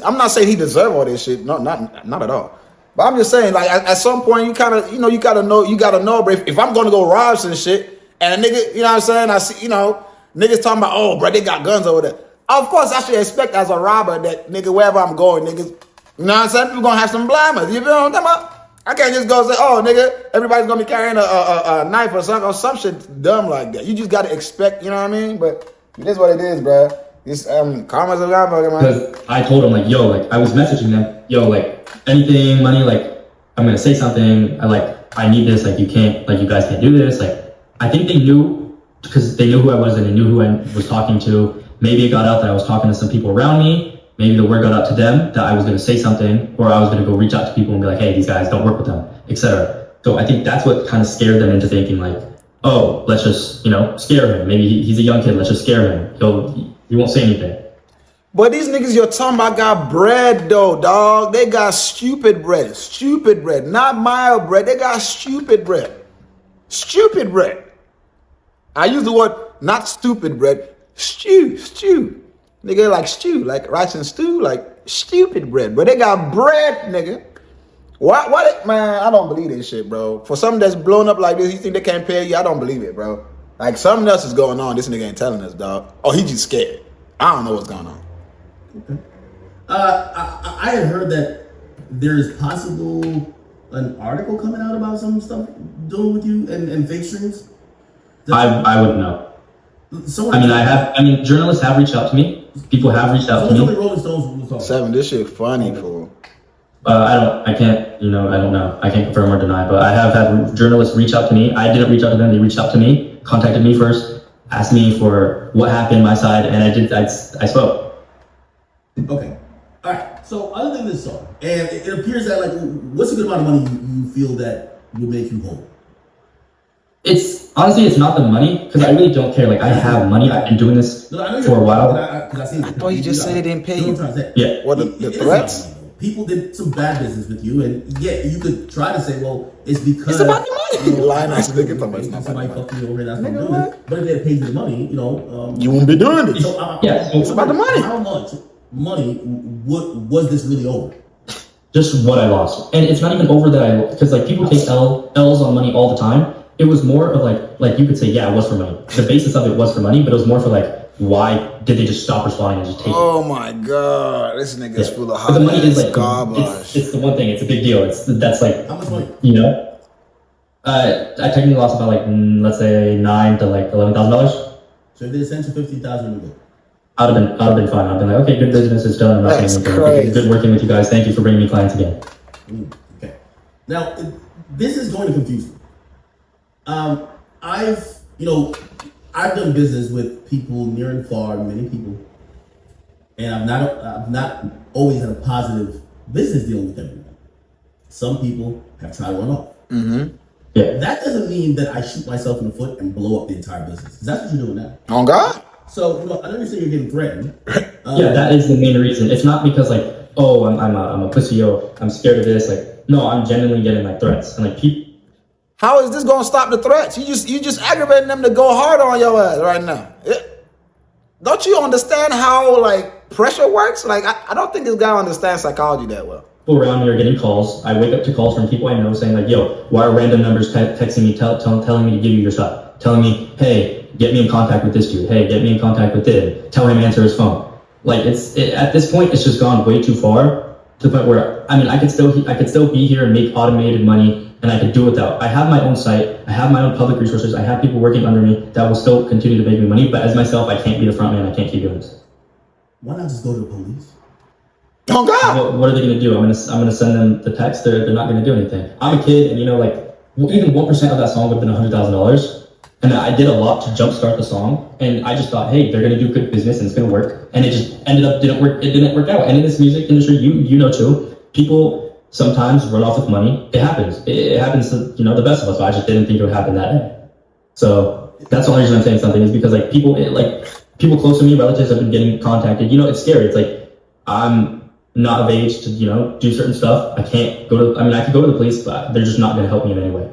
I'm not saying he deserve all this shit. No, not at all. But I'm just saying, like at some point, you kind of, you gotta know, bro. If I'm gonna go rob some shit, and a nigga, you know what I'm saying? I see, niggas talking about, oh, bro, they got guns over there. Of course, I should expect as a robber that nigga, wherever I'm going, niggas, you know what I'm saying? People gonna have some blamers. You feel what I'm talking about? I can't just go say, oh, nigga, everybody's gonna be carrying a knife or some shit dumb like that. You just gotta expect, you know what I mean? But it is what it is, bro. It's karma's a motherfucker, man. Because I told them, like, yo, like, I was messaging them, yo, like, anything, money, like, I'm gonna say something, I need this, like, you guys can't do this, like, I think they knew, because they knew who I was and they knew who I was talking to. Maybe it got out that I was talking to some people around me, maybe the word got out to them that I was gonna say something, or I was gonna go reach out to people and be like, hey, these guys, don't work with them, etc. So I think that's what kind of scared them into thinking, like, oh, let's just, scare him, maybe he's a young kid, let's just scare him, he won't say anything. But these niggas you're talking about got bread though, dog. They got stupid bread, not mild bread. They got stupid bread. I use the word not stupid bread. Stew. Nigga like stew, like rice and stew, like stupid bread. But they got bread, nigga. What, man? I don't believe this shit, bro. For something that's blown up like this, you think they can't pay you? I don't believe it, bro. Like something else is going on. This nigga ain't telling us, dog. Oh, he just scared. I don't know what's going on. Okay. I had heard that there is possible an article coming out about some stuff doing with you and fake streams. I wouldn't know. Journalists have reached out to me. People have reached out to me. Rolling Stones was 7, this shit funny, fool. I don't know. I can't confirm or deny, but I have had journalists reach out to me. I didn't reach out to them. They reached out to me, contacted me first, asked me for what happened my side, and I spoke. Okay. All right. So other than this song, and it appears that, like, what's a good amount of money you feel that will make you whole? It's not the money, because I really don't care. Like, I have money. I've been doing this for a while. I thought you just said they didn't pay you. Yeah. What, the threats? People did some bad business with you, and yeah, you could try to say, well, it's because it's about the money. Lying ass nigga, somebody fucked me over, that's what I'm doing. But if they had paid you the money, you won't be doing this. So, it's about the money. How much money was this really over? Just what I lost, and it's not even over that because like people take L's on money all the time. It was more of like you could say, yeah, it was for money. The basis of it was for money, but it was more for like, why did they just stop responding and just take it? Oh my god, this nigga's full of hot. But the money is like garbage. It's the one thing. It's a big deal. That's like how much money? I technically lost about like let's say $9,000 to like $11,000. So if they sent you $50,000, I'd have been fine. I'd been like, okay, good business is done. That's crazy. Good working with you guys. Thank you for bringing me clients again. Okay. Now this is going to confuse me. I've done business with people near and far, many people, and I've not always had a positive business deal with everyone. Some people have tried to run off. Mm-hmm. Yeah. That doesn't mean that I shoot myself in the foot and blow up the entire business. Because that's what you're doing now. On God? So I understand you're getting threatened. Yeah, that is the main reason. It's not because like, oh, I'm a pussy, I'm scared of this. Like, no, I'm genuinely getting like threats and like people. How is this gonna stop the threats? You just aggravating them to go hard on your ass right now. Don't you understand how like pressure works? Like I don't think this guy understands psychology that well. People around me are getting calls. I wake up to calls from people I know saying like, yo, why are random numbers texting me, telling me to give you your shot, telling me, hey, get me in contact with this dude. Hey, get me in contact with this. Tell him to answer his phone. Like at this point, it's just gone way too far to the point where I could still be here and make automated money. And I could do without. I have my own site. I have my own public resources. I have people working under me that will still continue to make me money. But as myself, I can't be the front man. I can't keep doing this. Why not just go to the police? Oh God! What are they gonna do? I'm gonna send them the text. They're not gonna do anything. I'm a kid, and even 1% of that song would have been $100,000. And I did a lot to jumpstart the song. And I just thought, hey, they're gonna do good business and it's gonna work. And it just ended up didn't work. It didn't work out. And in this music industry, you know too, people sometimes run off with money. It happens. It happens to the best of us. But I just didn't think it would happen that day. So that's the only reason I'm saying something is because like people close to me, relatives have been getting contacted. It's scary. It's like I'm not of age to do certain stuff. I can't go to. I could go to the police, but they're just not going to help me in any way.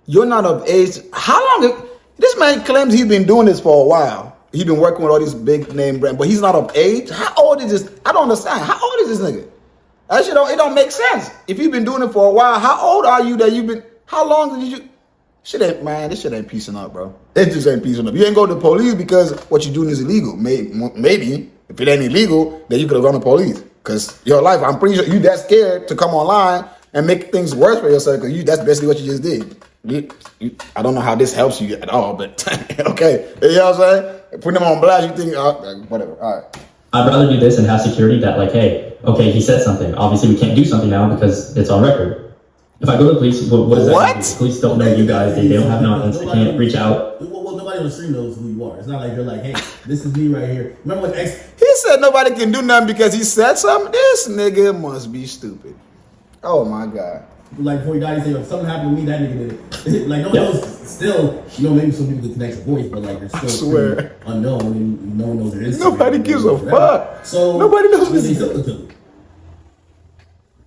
You're not of age. How long? This man claims he's been doing this for a while. He's been working with all these big name brands, but he's not of age. How old is this? I don't understand. How old is this nigga? That shit it don't make sense. If you've been doing it for a while, how old are you that you've been? How long did you? This shit ain't piecing up, bro. It just ain't piecing up. You ain't go to the police because what you're doing is illegal. Maybe if it ain't illegal, then you could have gone to the police. Because your life, I'm pretty sure you that scared to come online and make things worse for yourself. Because that's basically what you just did. I don't know how this helps you at all, but okay. You know what I'm saying? Putting them on blast, you think, whatever. All right. I'd rather do this and have security that like, hey, okay, he said something. Obviously, we can't do something now because it's on record. If I go to the police, what is that? What? The police don't know you guys. They don't have an audience. They can't reach out. Well, nobody on the street knows who you are. It's not like you're like, hey, this is me right here. Remember when He said nobody can do nothing because he said something? This nigga must be stupid. Oh, my God. Like before he died, he said, if something happened to me, that nigga did it. Like, no one knows. Still, maybe some people can connect your voice, but like, it's still unknown, and no one knows there is. Nobody gives a fuck. So nobody knows this this. is.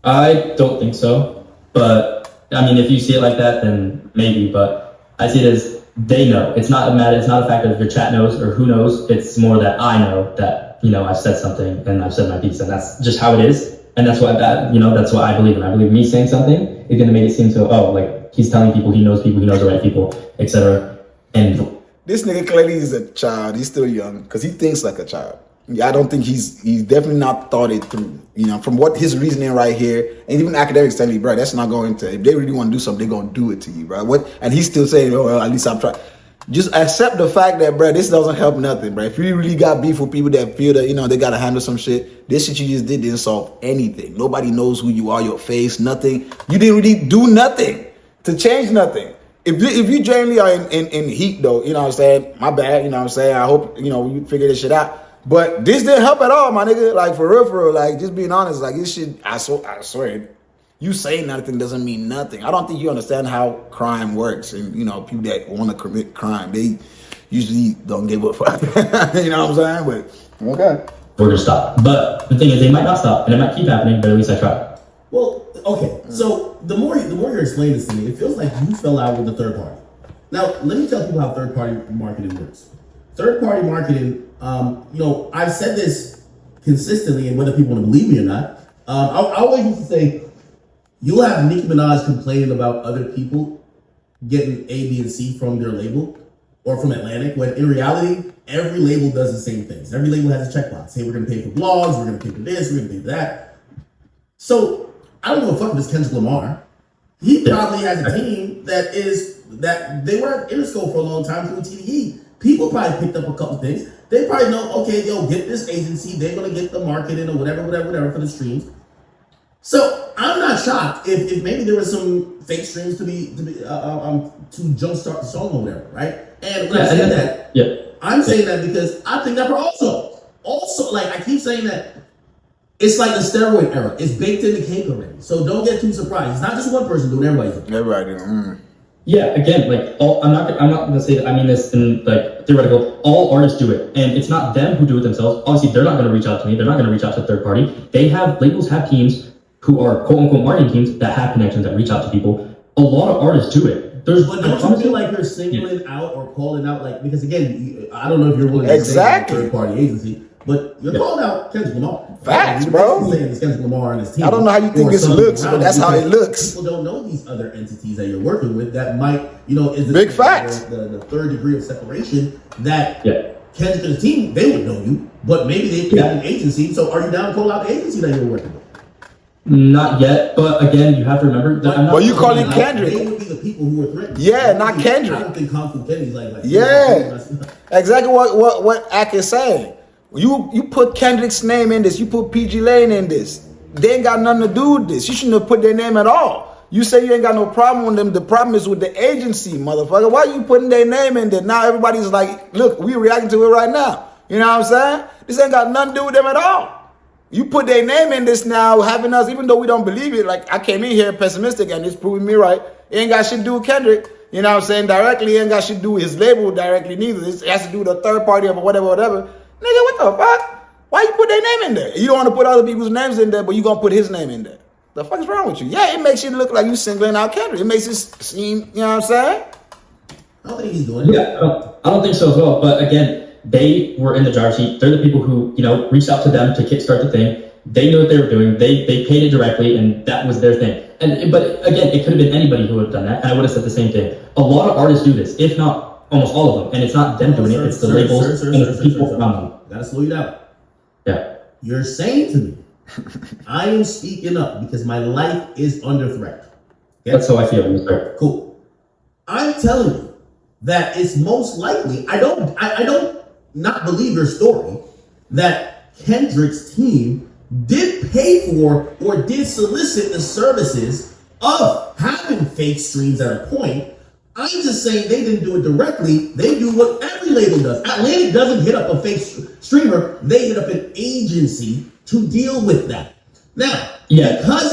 I don't think so, but I mean, if you see it like that, then maybe. But I see it as they know. It's not a matter. It's not a fact of your chat knows or who knows. It's more that I know that I've said something and I've said my piece, and that's just how it is. And that's why that's what I believe in. I believe me saying something is going to make it seem so, like he's telling people he knows the right people, etc. And this nigga clearly is a child. He's still young because he thinks like a child. I don't think he's definitely not thought it through. From what his reasoning right here, and even academics telling me, bro, that's not going to. If they really want to do something, they're gonna do it to you, bro. And he's still saying, oh, well, at least I'm trying. Just accept the fact that, bro, this doesn't help nothing, bro. If you really got beef with people that feel that, they got to handle some shit, this shit you just did didn't solve anything. Nobody knows who you are, your face, nothing. You didn't really do nothing to change nothing. If you genuinely are in heat, though, you know what I'm saying? My bad, you know what I'm saying? I hope, you figure this shit out. But this didn't help at all, my nigga. Like, for real, like, just being honest, like, this shit, I swear, you saying nothing doesn't mean nothing. I don't think you understand how crime works. And, people that want to commit crime, they usually don't give a fuck. You know what I'm saying? But, okay. We're going to stop. But the thing is, they might not stop, and it might keep happening, but at least I tried. Well, okay. So, the more you're explaining this to me, it feels like you fell out with the third party. Now, let me tell people how third party marketing works. Third party marketing, I've said this consistently, and whether people want to believe me or not, I always used to say, you'll have Nicki Minaj complaining about other people getting A, B, and C from their label or from Atlantic, when in reality, every label does the same things. Every label has a checkbox. Hey, we're going to pay for blogs, we're going to pay for this, we're going to pay for that. So, I don't give a fuck if it's Kendrick Lamar. He probably has a team that they were at Interscope for a long time doing TDE. People probably picked up a couple things. They probably know, okay, get this agency, they're going to get the marketing or whatever for the streams. So I'm not shocked if maybe there was some fake streams to jumpstart the song or whatever, right? And when I say that, I'm saying that because I think that also, like I keep saying that it's like the steroid era. It's baked in the cake already. So don't get too surprised. It's not just one person doing it, everybody's doing it. Everybody doing it. Yeah, again, like I'm not gonna say that. I mean this in like theoretical. All artists do it, and it's not them who do it themselves. Obviously, they're not gonna reach out to me. They're not gonna reach out to a third party. Labels have teams who are quote unquote marketing teams that have connections that reach out to people. A lot of artists do it. But don't you feel like you're singling out or calling out, like, because again, I don't know if you're willing to say a third party agency, but you're calling out Kendrick Lamar. Facts, bro. Saying it's Kendrick Lamar and his team. I don't know how you think this looks, but that's how it looks. People don't know these other entities that you're working with that might, is big facts. The third degree of separation that Kendrick and his team, they would know you, but maybe they picked an agency. So are you down to call out the agency that you're working with? Not yet, but again, you have to remember that I'm not. Well, you call him Kendrick. They would be the people who were threatened. Yeah, not Kendrick. I don't think Kung Fu Kenny's like. Yeah, exactly what Ak is saying. You put Kendrick's name in this. You put PG Lane in this. They ain't got nothing to do with this. You shouldn't have put their name at all. You say you ain't got no problem with them. The problem is with the agency, motherfucker. Why you putting their name in there? Now everybody's like, look, we reacting to it right now. You know what I'm saying? This ain't got nothing to do with them at all. You put their name in this now, having us, even though we don't believe it, like I came in here pessimistic and it's proving me right. It ain't got shit to do with Kendrick. You know what I'm saying? Directly, it ain't got shit to do with his label directly neither. It has to do with a third party or whatever. Nigga, what the fuck? Why you put their name in there? You don't want to put other people's names in there, but you gonna put his name in there. The fuck is wrong with you? Yeah, it makes you look like you singling out Kendrick. It makes it seem, you know what I'm saying? I don't think he's doing it. Yeah, I don't think so as well. But again, they were in the driver's seat. They're the people who, reached out to them to kickstart the thing. They knew what they were doing. They paid it directly, and that was their thing. But again, it could have been anybody who would have done that, and I would have said the same thing. A lot of artists do this, if not almost all of them, and it's not them doing it; it's the labels and the people around them. Gotta slow you down. Yeah. You're saying to me, I am speaking up because my life is under threat. Okay? That's how I feel. Mr. Cool. I'm telling you that it's most likely. I don't not believe your story that Kendrick's team did pay for or did solicit the services of having fake streams at a point. I'm just saying they didn't do it directly. They do what every label does. Atlantic doesn't hit up a fake streamer. They hit up an agency to deal with that. Now, because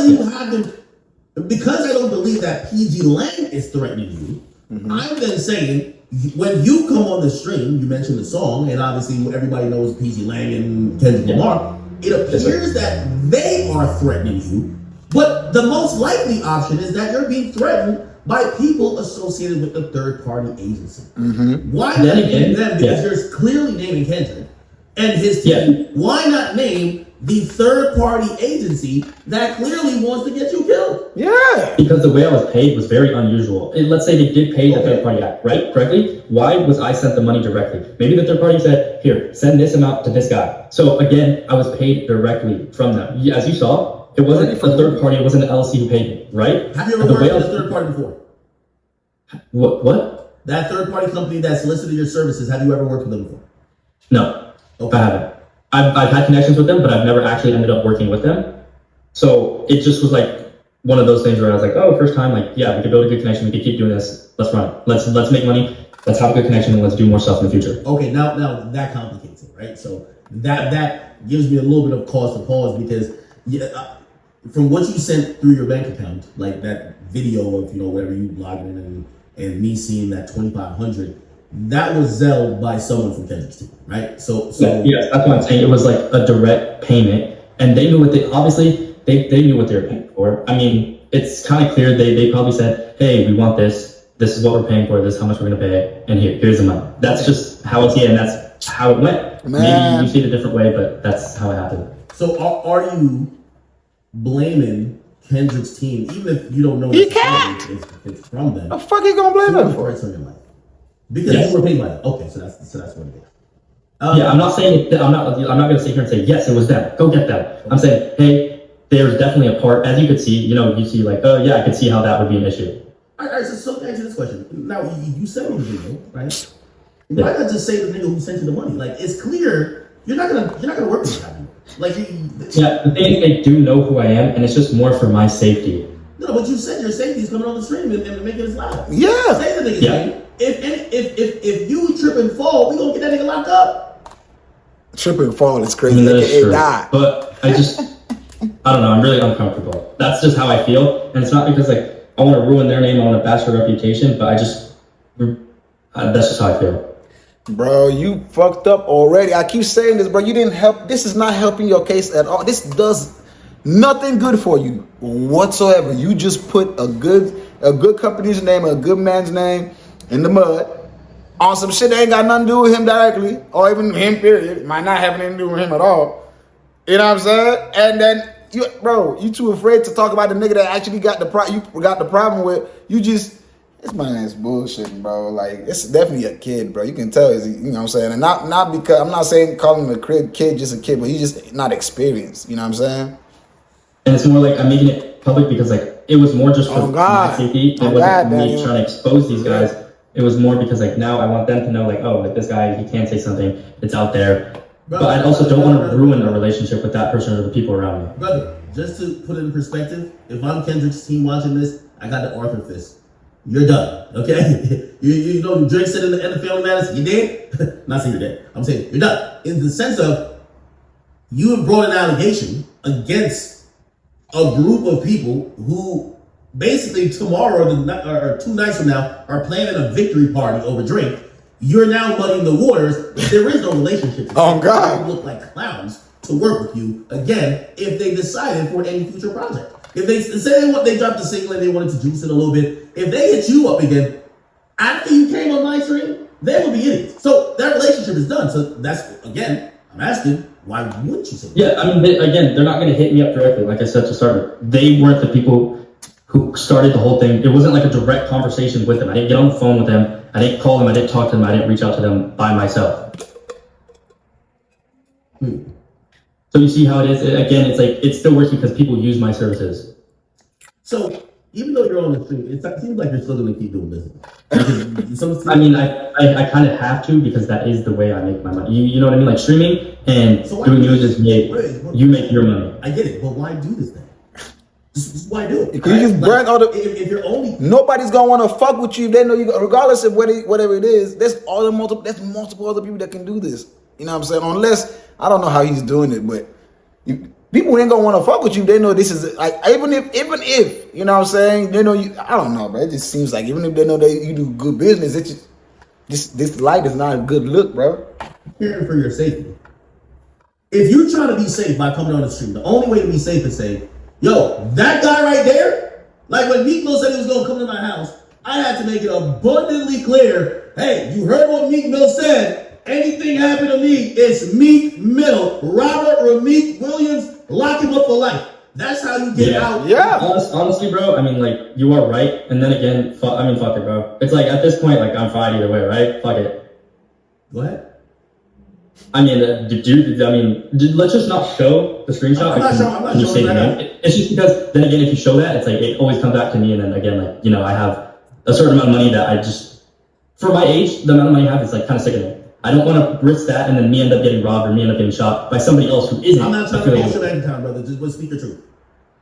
I don't believe that PG Lang is threatening you, I'm then saying when you come on the stream, you mentioned the song, and obviously everybody knows PG Lang and Kendrick Lamar. It appears that they are threatening you, but the most likely option is that you're being threatened by people associated with the third-party agency. Why not name them? Because you're clearly naming Kendrick and his team. Why not name the third-party agency that clearly wants to get you killed? Yeah. Because the way I was paid was very unusual. Let's say they did pay the third-party guy, right? Correctly? Why was I sent the money directly? Maybe the third party said, here, send this amount to this guy. So again, I was paid directly from them. As you saw, it wasn't a third party, it wasn't an LLC who paid me, right? Have you ever worked with a third party before? What? That third party company that solicited your services, have you ever worked with them before? No, okay. I haven't. I've had connections with them, but I've never actually ended up working with them. So it just was like one of those things where I was like, oh, first time, like, yeah, we could build a good connection. We could keep doing this. Let's run it. Let's make money. Let's have a good connection and let's do more stuff in the future. Okay, now that complicates it, right? So that gives me a little bit of cause to pause because from what you sent through your bank account, like that video of whatever you logged in and me seeing that 2,500, that was Zelled by someone from Kendrick's team, right? So yeah, that's what I'm saying. It was like a direct payment, and they knew what they obviously they knew what they were paying for. I mean, it's kind of clear they probably said, hey, we want this. This is what we're paying for. This is how much we're gonna pay, and here's the money. That's just how it's and that's how it went. Man. Maybe you see it a different way, but that's how it happened. So are you blaming Kendrick's team, even if you don't know He can't. if it's from them? The fuck you gonna blame him for? It's on your life. Because you were paid by them. Okay, so that's what it is. Yeah, I'm not saying I'm not gonna sit here and say yes, it was them. Go get them. I'm saying, hey, there's definitely a part, as you could see, you see like, oh yeah, I could see how that would be an issue. All right, so to answer this question, now you sent me the video, right? Why not just say the nigga who sent you the money? Like, it's clear you're not gonna work with that. Like, yeah, the thing is, they do know who I am, and it's just more for my safety. No, but you said your safety is coming on the stream and making us loud. Yeah. Say the nigga's name. If you trip and fall, we gonna get that nigga locked up. Trip and fall is crazy. That is true. Die. But I don't know. I'm really uncomfortable. That's just how I feel, and it's not because like I want to ruin their name, I want to bash their reputation, but that's just how I feel. Bro, you fucked up already. I keep saying this, bro. You didn't help. This is not helping your case at all. This does nothing good for you whatsoever. You just put a good company's name, a good man's name in the mud on some shit that ain't got nothing to do with him directly, or even him, period. It might not have anything to do with him at all. You know what I'm saying? And then you too afraid to talk about the nigga that actually got the problem with. This man's bullshitting, bro. Like, it's definitely a kid, bro. You can tell he's, you know what I'm saying? And not because, I'm not saying calling him a kid, just a kid, but he's just not experienced. You know what I'm saying? And it's more like I'm making it public because, like, it was more just for my safety. It wasn't me trying to expose these guys. It was more because, like, now I want them to know, like, oh, like, this guy, he can't say something. It's out there. But I also don't want to ruin a relationship with that person or the people around me. Brother, just to put it in perspective, if I'm Kendrick's team watching this, I got the Arthur fist. You're done, okay? you know, Drake said in the Family Matters, you dead? Not saying you're dead. I'm saying you're done. In the sense of, you have brought an allegation against a group of people who basically tomorrow or 2 nights from now are planning a victory party over Drake. You're now muddying the waters. There is no relationship. Oh, God. They look like clowns to work with you, again, if they decided for any future project. If they say they dropped the single and they wanted to juice it a little bit, if they hit you up again, after you came on my stream, they will be idiots. So that relationship is done. So that's, again, I'm asking, Why wouldn't you say that? Yeah, I mean, they're not going to hit me up directly. Like I said to start with, they weren't the people who started the whole thing. It wasn't like a direct conversation with them. I didn't get on the phone with them. I didn't call them. I didn't talk to them. I didn't reach out to them by myself. So you see how it is? Again, it's like, it still works because people use my services. So even though you're on the street, it seems like you're still going to keep doing business. I mean, I kind of have to because that is the way I make my money. You know what I mean? Like streaming and doing news is you make your money. I get it, but why do this thing? Just why do it? Because you just burn all the. If you're only nobody's gonna want to fuck with you. They know you, regardless of whatever it is. There's multiple other people that can do this. You know what I'm saying? Unless I don't know how he's doing it, but people ain't gonna want to fuck with you. They know this is like even if you know what I'm saying. They know you. I don't know, bro. It just seems like even if they know that you do good business, it just this light is not a good look, bro. Hearing for your safety. If you're trying to be safe by coming on the street, the only way to be safe is say, yo, that guy right there, like when Meek Mill said he was going to come to my house, I had to make it abundantly clear, hey, you heard what Meek Mill said. Anything happen to me, it's Meek Mill. Robert Rameek Williams, lock him up for life. That's how you get out. Yeah. Honestly, bro, I mean, like, you are right. And then again, fuck it, bro. It's like, at this point, like, I'm fine either way, right? Fuck it. Go ahead. I mean, let's just not show the screenshot. I'm not showing that. It's just because, then again, if you show that, it's like, it always comes back to me. And then again, like, you know, I have a certain amount of money that I just, for my age, the amount of money I have is like kind of sickening. I don't want to risk that and then me end up getting robbed or me end up getting shot by somebody else who isn't. I'm not trying to bullshit bank account, brother. Just speak the truth.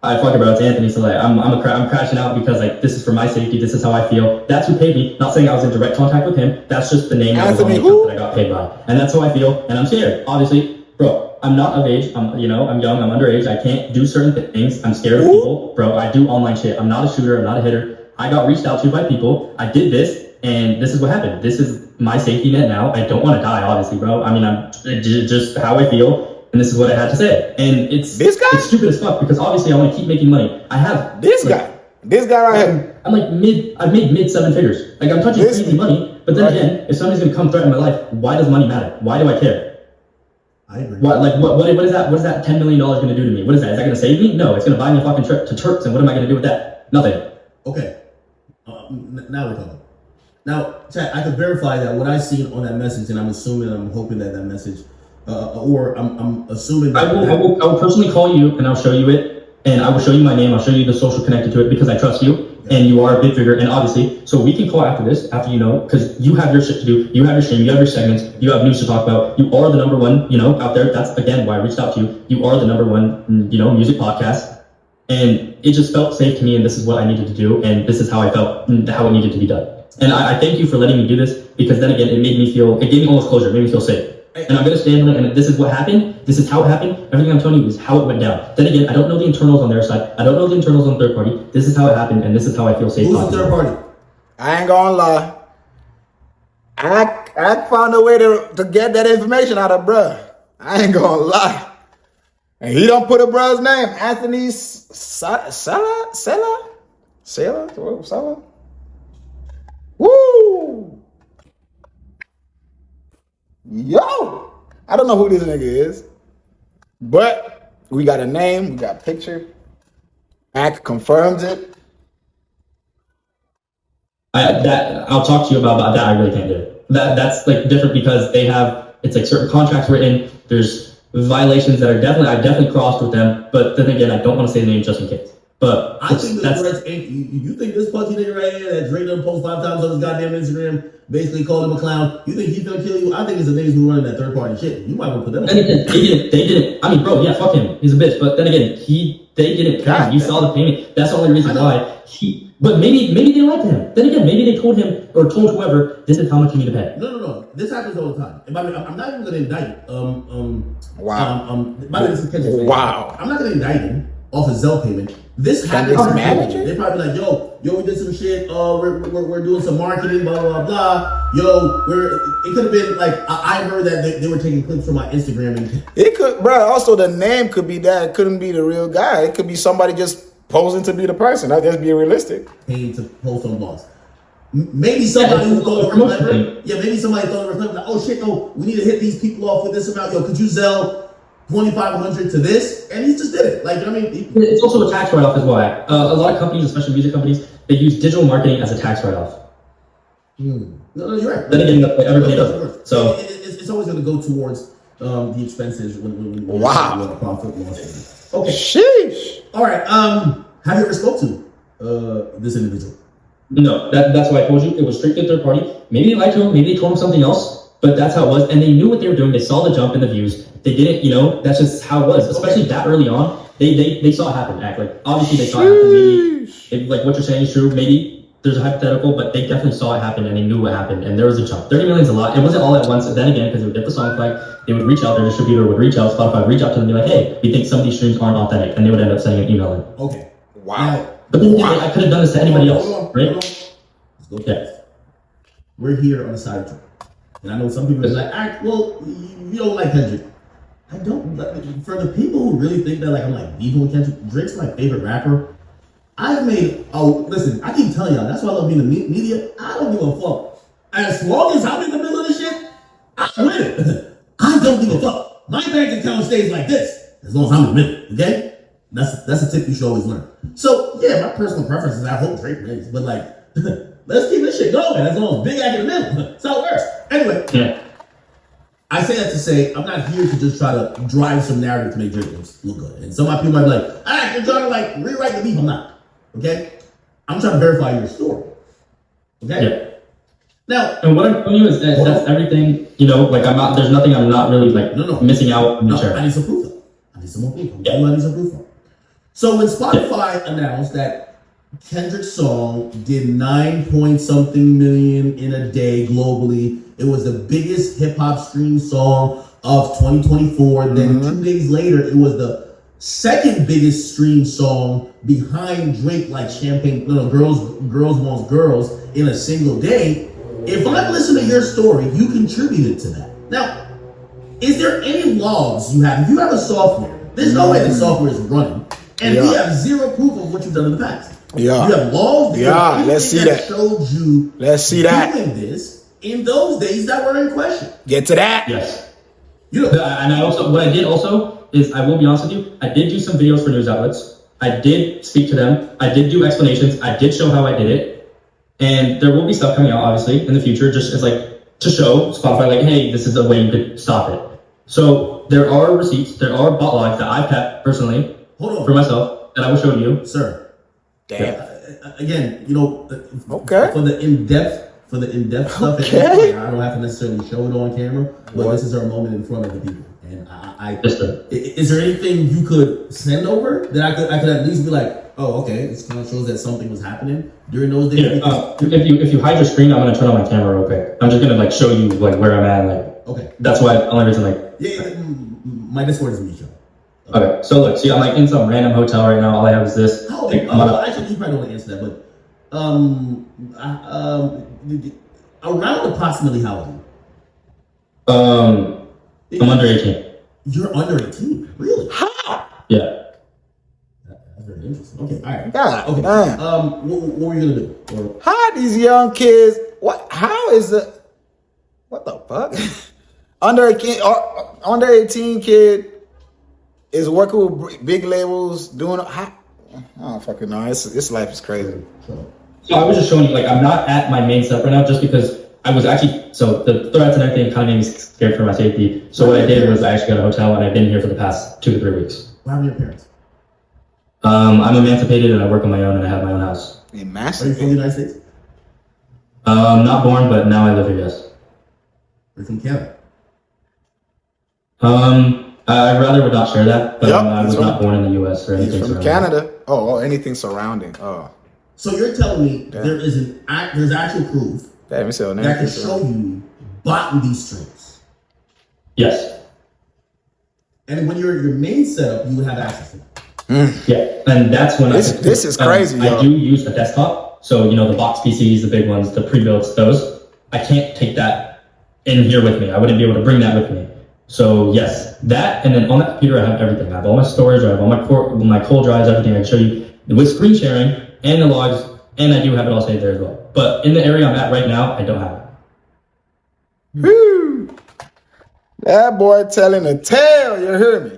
I fuck it, bro. It's Anthony. So like, I'm crashing out because like this is for my safety. This is how I feel. That's who paid me. Not saying I was in direct contact with him. That's just the name that was on the account that I got paid by, and that's how I feel. And I'm scared. Obviously, bro. I'm not of age. I'm young. I'm underage. I can't do certain things. I'm scared of people, bro. I do online shit. I'm not a shooter. I'm not a hitter. I got reached out to by people. I did this, and this is what happened. This is my safety net now. I don't want to die, obviously, bro. I mean, I'm just how I feel. And this is what I had to say. And it's stupid as fuck because obviously I want to keep making money. I have this guy right here. I've made mid seven figures. Like I'm touching crazy money. But then again, if somebody's gonna come threaten my life, why does money matter? Why do I care? I agree. What is that? What is that $10 million gonna do to me? What is that? Is that gonna save me? No, it's gonna buy me a fucking trip to Turks. And what am I gonna do with that? Nothing. Okay. Now we're talking. Now, Chad, I can verify that what I seen on that message, and I'm hoping that message. Or I'm assuming that I will personally call you and I'll show you it and I will show you my name. I'll show you the social connected to it because I trust you and you are a big figure and obviously so we can call after this after you know because you have your shit to do, you have your stream, you have your segments, you have news to talk about, you are the number one, you know, out there. That's again why I reached out to you. You are the number one, you know, music podcast and it just felt safe to me and this is what I needed to do and this is how I felt how it needed to be done. And I thank you for letting me do this because then again it gave me almost closure, it made me feel safe. And I'm going to stand on it, and this is what happened. This is how it happened. Everything I'm telling you is how it went down. Then again, I don't know the internals on their side. I don't know the internals on third party. This is how it happened, and this is how I feel safe. Who's the third party? I ain't gonna lie. I found a way to get that information out of bruh. I ain't gonna lie. And he don't put a bruh's name. Anthony Saleh? Woo! Yo, I don't know who this nigga is, but we got a name, we got a picture. Act confirms it. I'll talk to you about that. I really can't do it. That's like different because it's like certain contracts written. There's violations that I definitely crossed with them. But then again, I don't want to say the name just in case. But I think you think this punky nigga right here that Drake done post 5 times on his goddamn Instagram, basically called him a clown. You think he's gonna kill you? I think it's the niggas who running that third party shit. You might want to put them. They didn't. I mean, bro, yeah, fuck him. He's a bitch. But then again, they didn't pay him. You saw the payment. That's the only reason why But maybe they liked him. Then again, maybe they told him or told whoever this is how much you need to pay. No. This happens all the time. I'm not even gonna indict. Wow. This is Kendrick's wow. I'm not gonna indict him off his Zelle payment. This happens. They probably like, yo, we did some shit. We're doing some marketing, blah blah blah. Yo, it could have been like I heard that they were taking clips from my Instagram and it could, bro. Also, the name could be that. It couldn't be the real guy. It could be somebody just posing to be the person. I'll just be realistic. Paid to post on blogs. Maybe somebody who thought it was clever. Yeah, maybe somebody thought it was clever. Like, oh shit, no, we need to hit these people off with this amount. Yo, could you Zelle $2,500 to this, and he just did it. Like, you know what I mean? It's also a tax write-off as well. A lot of companies, especially music companies, they use digital marketing as a tax write-off. No, you're right. Then again, everybody does it. So it's always going to go towards the expenses when Wow. profit loss. Okay. Sheesh. All right. Have you ever spoke to this individual? no, that's why I told you it was strictly third party. Maybe they lied to him, maybe they told him something else, but that's how it was. And they knew what they were doing. They saw the jump in the views. They didn't, that's just how it was. Especially that early on, they saw it happen. Act like obviously they saw it happen. Maybe like what you're saying is true. Maybe there's a hypothetical, but they definitely saw it happen and they knew what happened. And there was a jump. 30 million is a lot. It wasn't all at once. And then again, because they would get the song flag, they would reach out. Their distributor would reach out. Spotify would reach out to them and be like, "Hey, we think some of these streams aren't authentic," and they would end up sending an email in. Okay. Wow. Now, But then again, I could have done this to anybody else, right? Let's go fast. We're here on the side of Drake. And I know some people are like, well, you don't like Kendrick. I don't. For the people who really think that, like, I'm like beefing with Kendrick, Drake's my favorite rapper. I've made, listen, I keep telling y'all, that's why I love being in the media. I don't give a fuck. As long as I'm in the middle of this shit, I win it. I don't give a fuck. My bank account stays like this, as long as I'm in the middle, okay? That's a tip you should always learn. So, yeah, my personal preference is I hope Drake wins, but like, let's keep this shit going as long as Big Act in the middle. That's how it works. Anyway, Yeah. I say that to say I'm not here to just try to drive some narrative to make Drake look good. And some of my people might be like, all right, you're trying to like rewrite the beef. I'm not. Okay? I'm trying to verify your story. Okay? Yeah. Now, And what I'm telling you is that that's everything, like there's nothing I'm not really like missing out. no, I need some proof though. I need some more proof. I need some proof. So when Spotify announced that Kendrick's song did 9-point-something million in a day globally, it was the biggest hip hop stream song of 2024. Then 2 days later, it was the second biggest stream song behind Drake, like Champagne, Girls Wants Girls in a single day. If I'm listening to your story, you contributed to that. Now, is there any logs you have? If you have a software, there's no way the software is running, and we have zero proof of what you've done in the past. Yeah. You have logs. Yeah, let's see that. Showed you. Let's see that. Doing this in those days that were in question. Get to that. Yes. You know, And what I did also is, I will be honest with you, I did do some videos for news outlets. I did speak to them. I did do explanations. I did show how I did it. And there will be stuff coming out, obviously, in the future, just as like to show Spotify, like, hey, this is a way you could stop it. So there are receipts, there are bot logs that I've kept personally for myself that I will show you, sir. Damn. Again, Okay. for the in-depth stuff, Okay. I don't have to necessarily show it on camera, but this is our moment in front of the people. And is there anything you could send over that I could at least be like, oh, okay, this kind of shows that something was happening during those days? Yeah, if you hide your screen, I'm gonna turn on my camera real quick. I'm just gonna like show you like where I'm at, like. Okay. That's why the only reason like. Yeah, my Discord is me, Joe. Okay, so look, see, I'm like in some random hotel right now. All I have is this. Actually, you probably don't want to answer that, but around approximately how old? I'm under 18. You're under 18, really? Yeah. That's very interesting. Okay, all right. God, okay. damn. What were you gonna do? How these young kids? How is it? What the fuck? Under 18 kid is working with big labels, doing. I don't fucking know. This life is crazy. So I was just showing you, like, I'm not at my main setup right now, just because I was actually, so the threats and everything kind of made me scared for my safety. So what I did was I actually got a hotel, and I've been here for the past 2 to 3 weeks. What happened to your parents? I'm emancipated, and I work on my own, and I have my own house. Are you from the United States? Not born, but now I live here, yes. Are you from Canada? I rather would not share that, but I was not born in the U.S. or anything. He's from Canada. Oh, anything surrounding. Oh. So you're telling me there's actual proof that can show you bought these strings? Yes. And when you're at your main setup, you would have access to them. Yeah, and that's when this is crazy. I do use a desktop, so the box PCs, the big ones, the pre-builts, those. I can't take that in here with me. I wouldn't be able to bring that with me. So yes, that, and then on that computer I have everything. I have all my storage, I have all my cold drives, everything. I can show you with screen sharing and the logs, and I do have it all saved there as well. But in the area I'm at right now, I don't have it. Woo! That boy telling a tale. You hear me?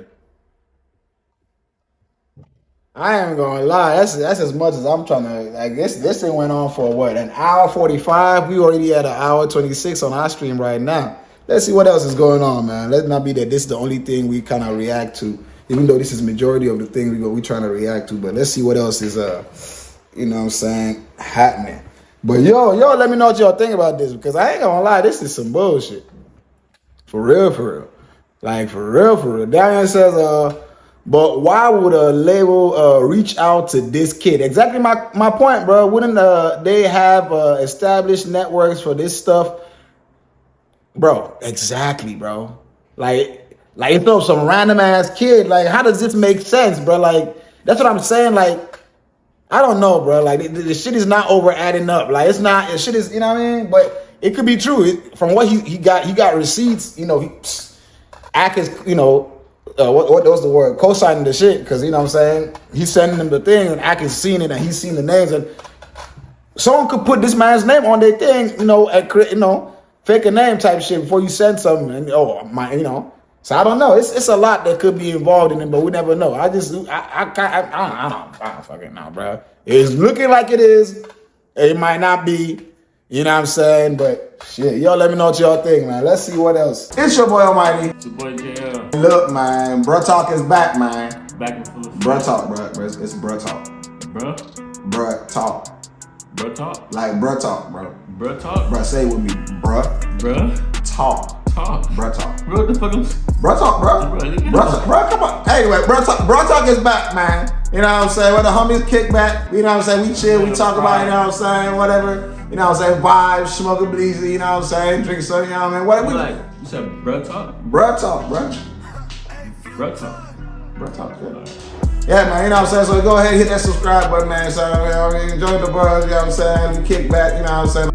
I ain't gonna lie. That's as much as I'm trying to. Like this thing went on for what, an hour 45. We already at an hour 26 on our stream right now. Let's see what else is going on, man. Let's not be that this is the only thing we kind of react to, even though this is majority of the thing we trying to react to. But let's see what else is you know what I'm saying, happening. But yo, let me know what y'all think about this, because I ain't gonna lie, this is some bullshit. For real. Like, for real. Darian says, but why would a label reach out to this kid? Exactly my point, bro. Wouldn't they have established networks for this stuff? Bro, exactly, bro. Like it's no some random ass kid. Like, how does this make sense, bro? Like, that's what I'm saying. Like, I don't know, bro. Like, the shit is not over adding up. Like, it's not. The shit is, you know what I mean? But it could be true. From what he got receipts. You know, Ack is, you know, what was the word? Co-signing the shit, because you know what I'm saying. He's sending them the thing, and Ack is seeing it, and he's seen the names, and someone could put this man's name on their thing, you know, fake a name type shit before you send something, and you know. So I don't know. It's a lot that could be involved in it, but we never know. I don't fucking know, bro. It's looking like it is. It might not be. You know what I'm saying? But shit, y'all let me know what y'all think, man. Let's see what else. It's your boy Almighty. It's your boy JL. Look, man, Bruh Talk is back, man. Back and full of Bruh Talk, bro. It's Bruh Talk. Bruh? Bruh Talk. Bruh talk? Like Bruh Talk, bro. Bruh talk? Bruh, say it with me. Bruh Bruh? Talk. Talk. Bruh Talk. Bro, what the fuck? Bruh Talk, bro. Bruh Talk, bro, come on. Anyway, Bruh Talk is back, man. You know what I'm saying? Where the homies kick back. You know what I'm saying? We chill, we talk about, you know what I'm saying? Whatever. You know what I'm saying? Vibes, smoke a bleezy, you know what I'm saying? Drink some, you know what I mean? What we like? You said bruh talk? Bruh Talk, bro. Bruh talk. Bruh Talk, yeah. Yeah, man, you know what I'm saying? So go ahead and hit that subscribe button, man. So, you know, enjoy the buzz, you know what I'm saying? We kick back, you know what I'm saying?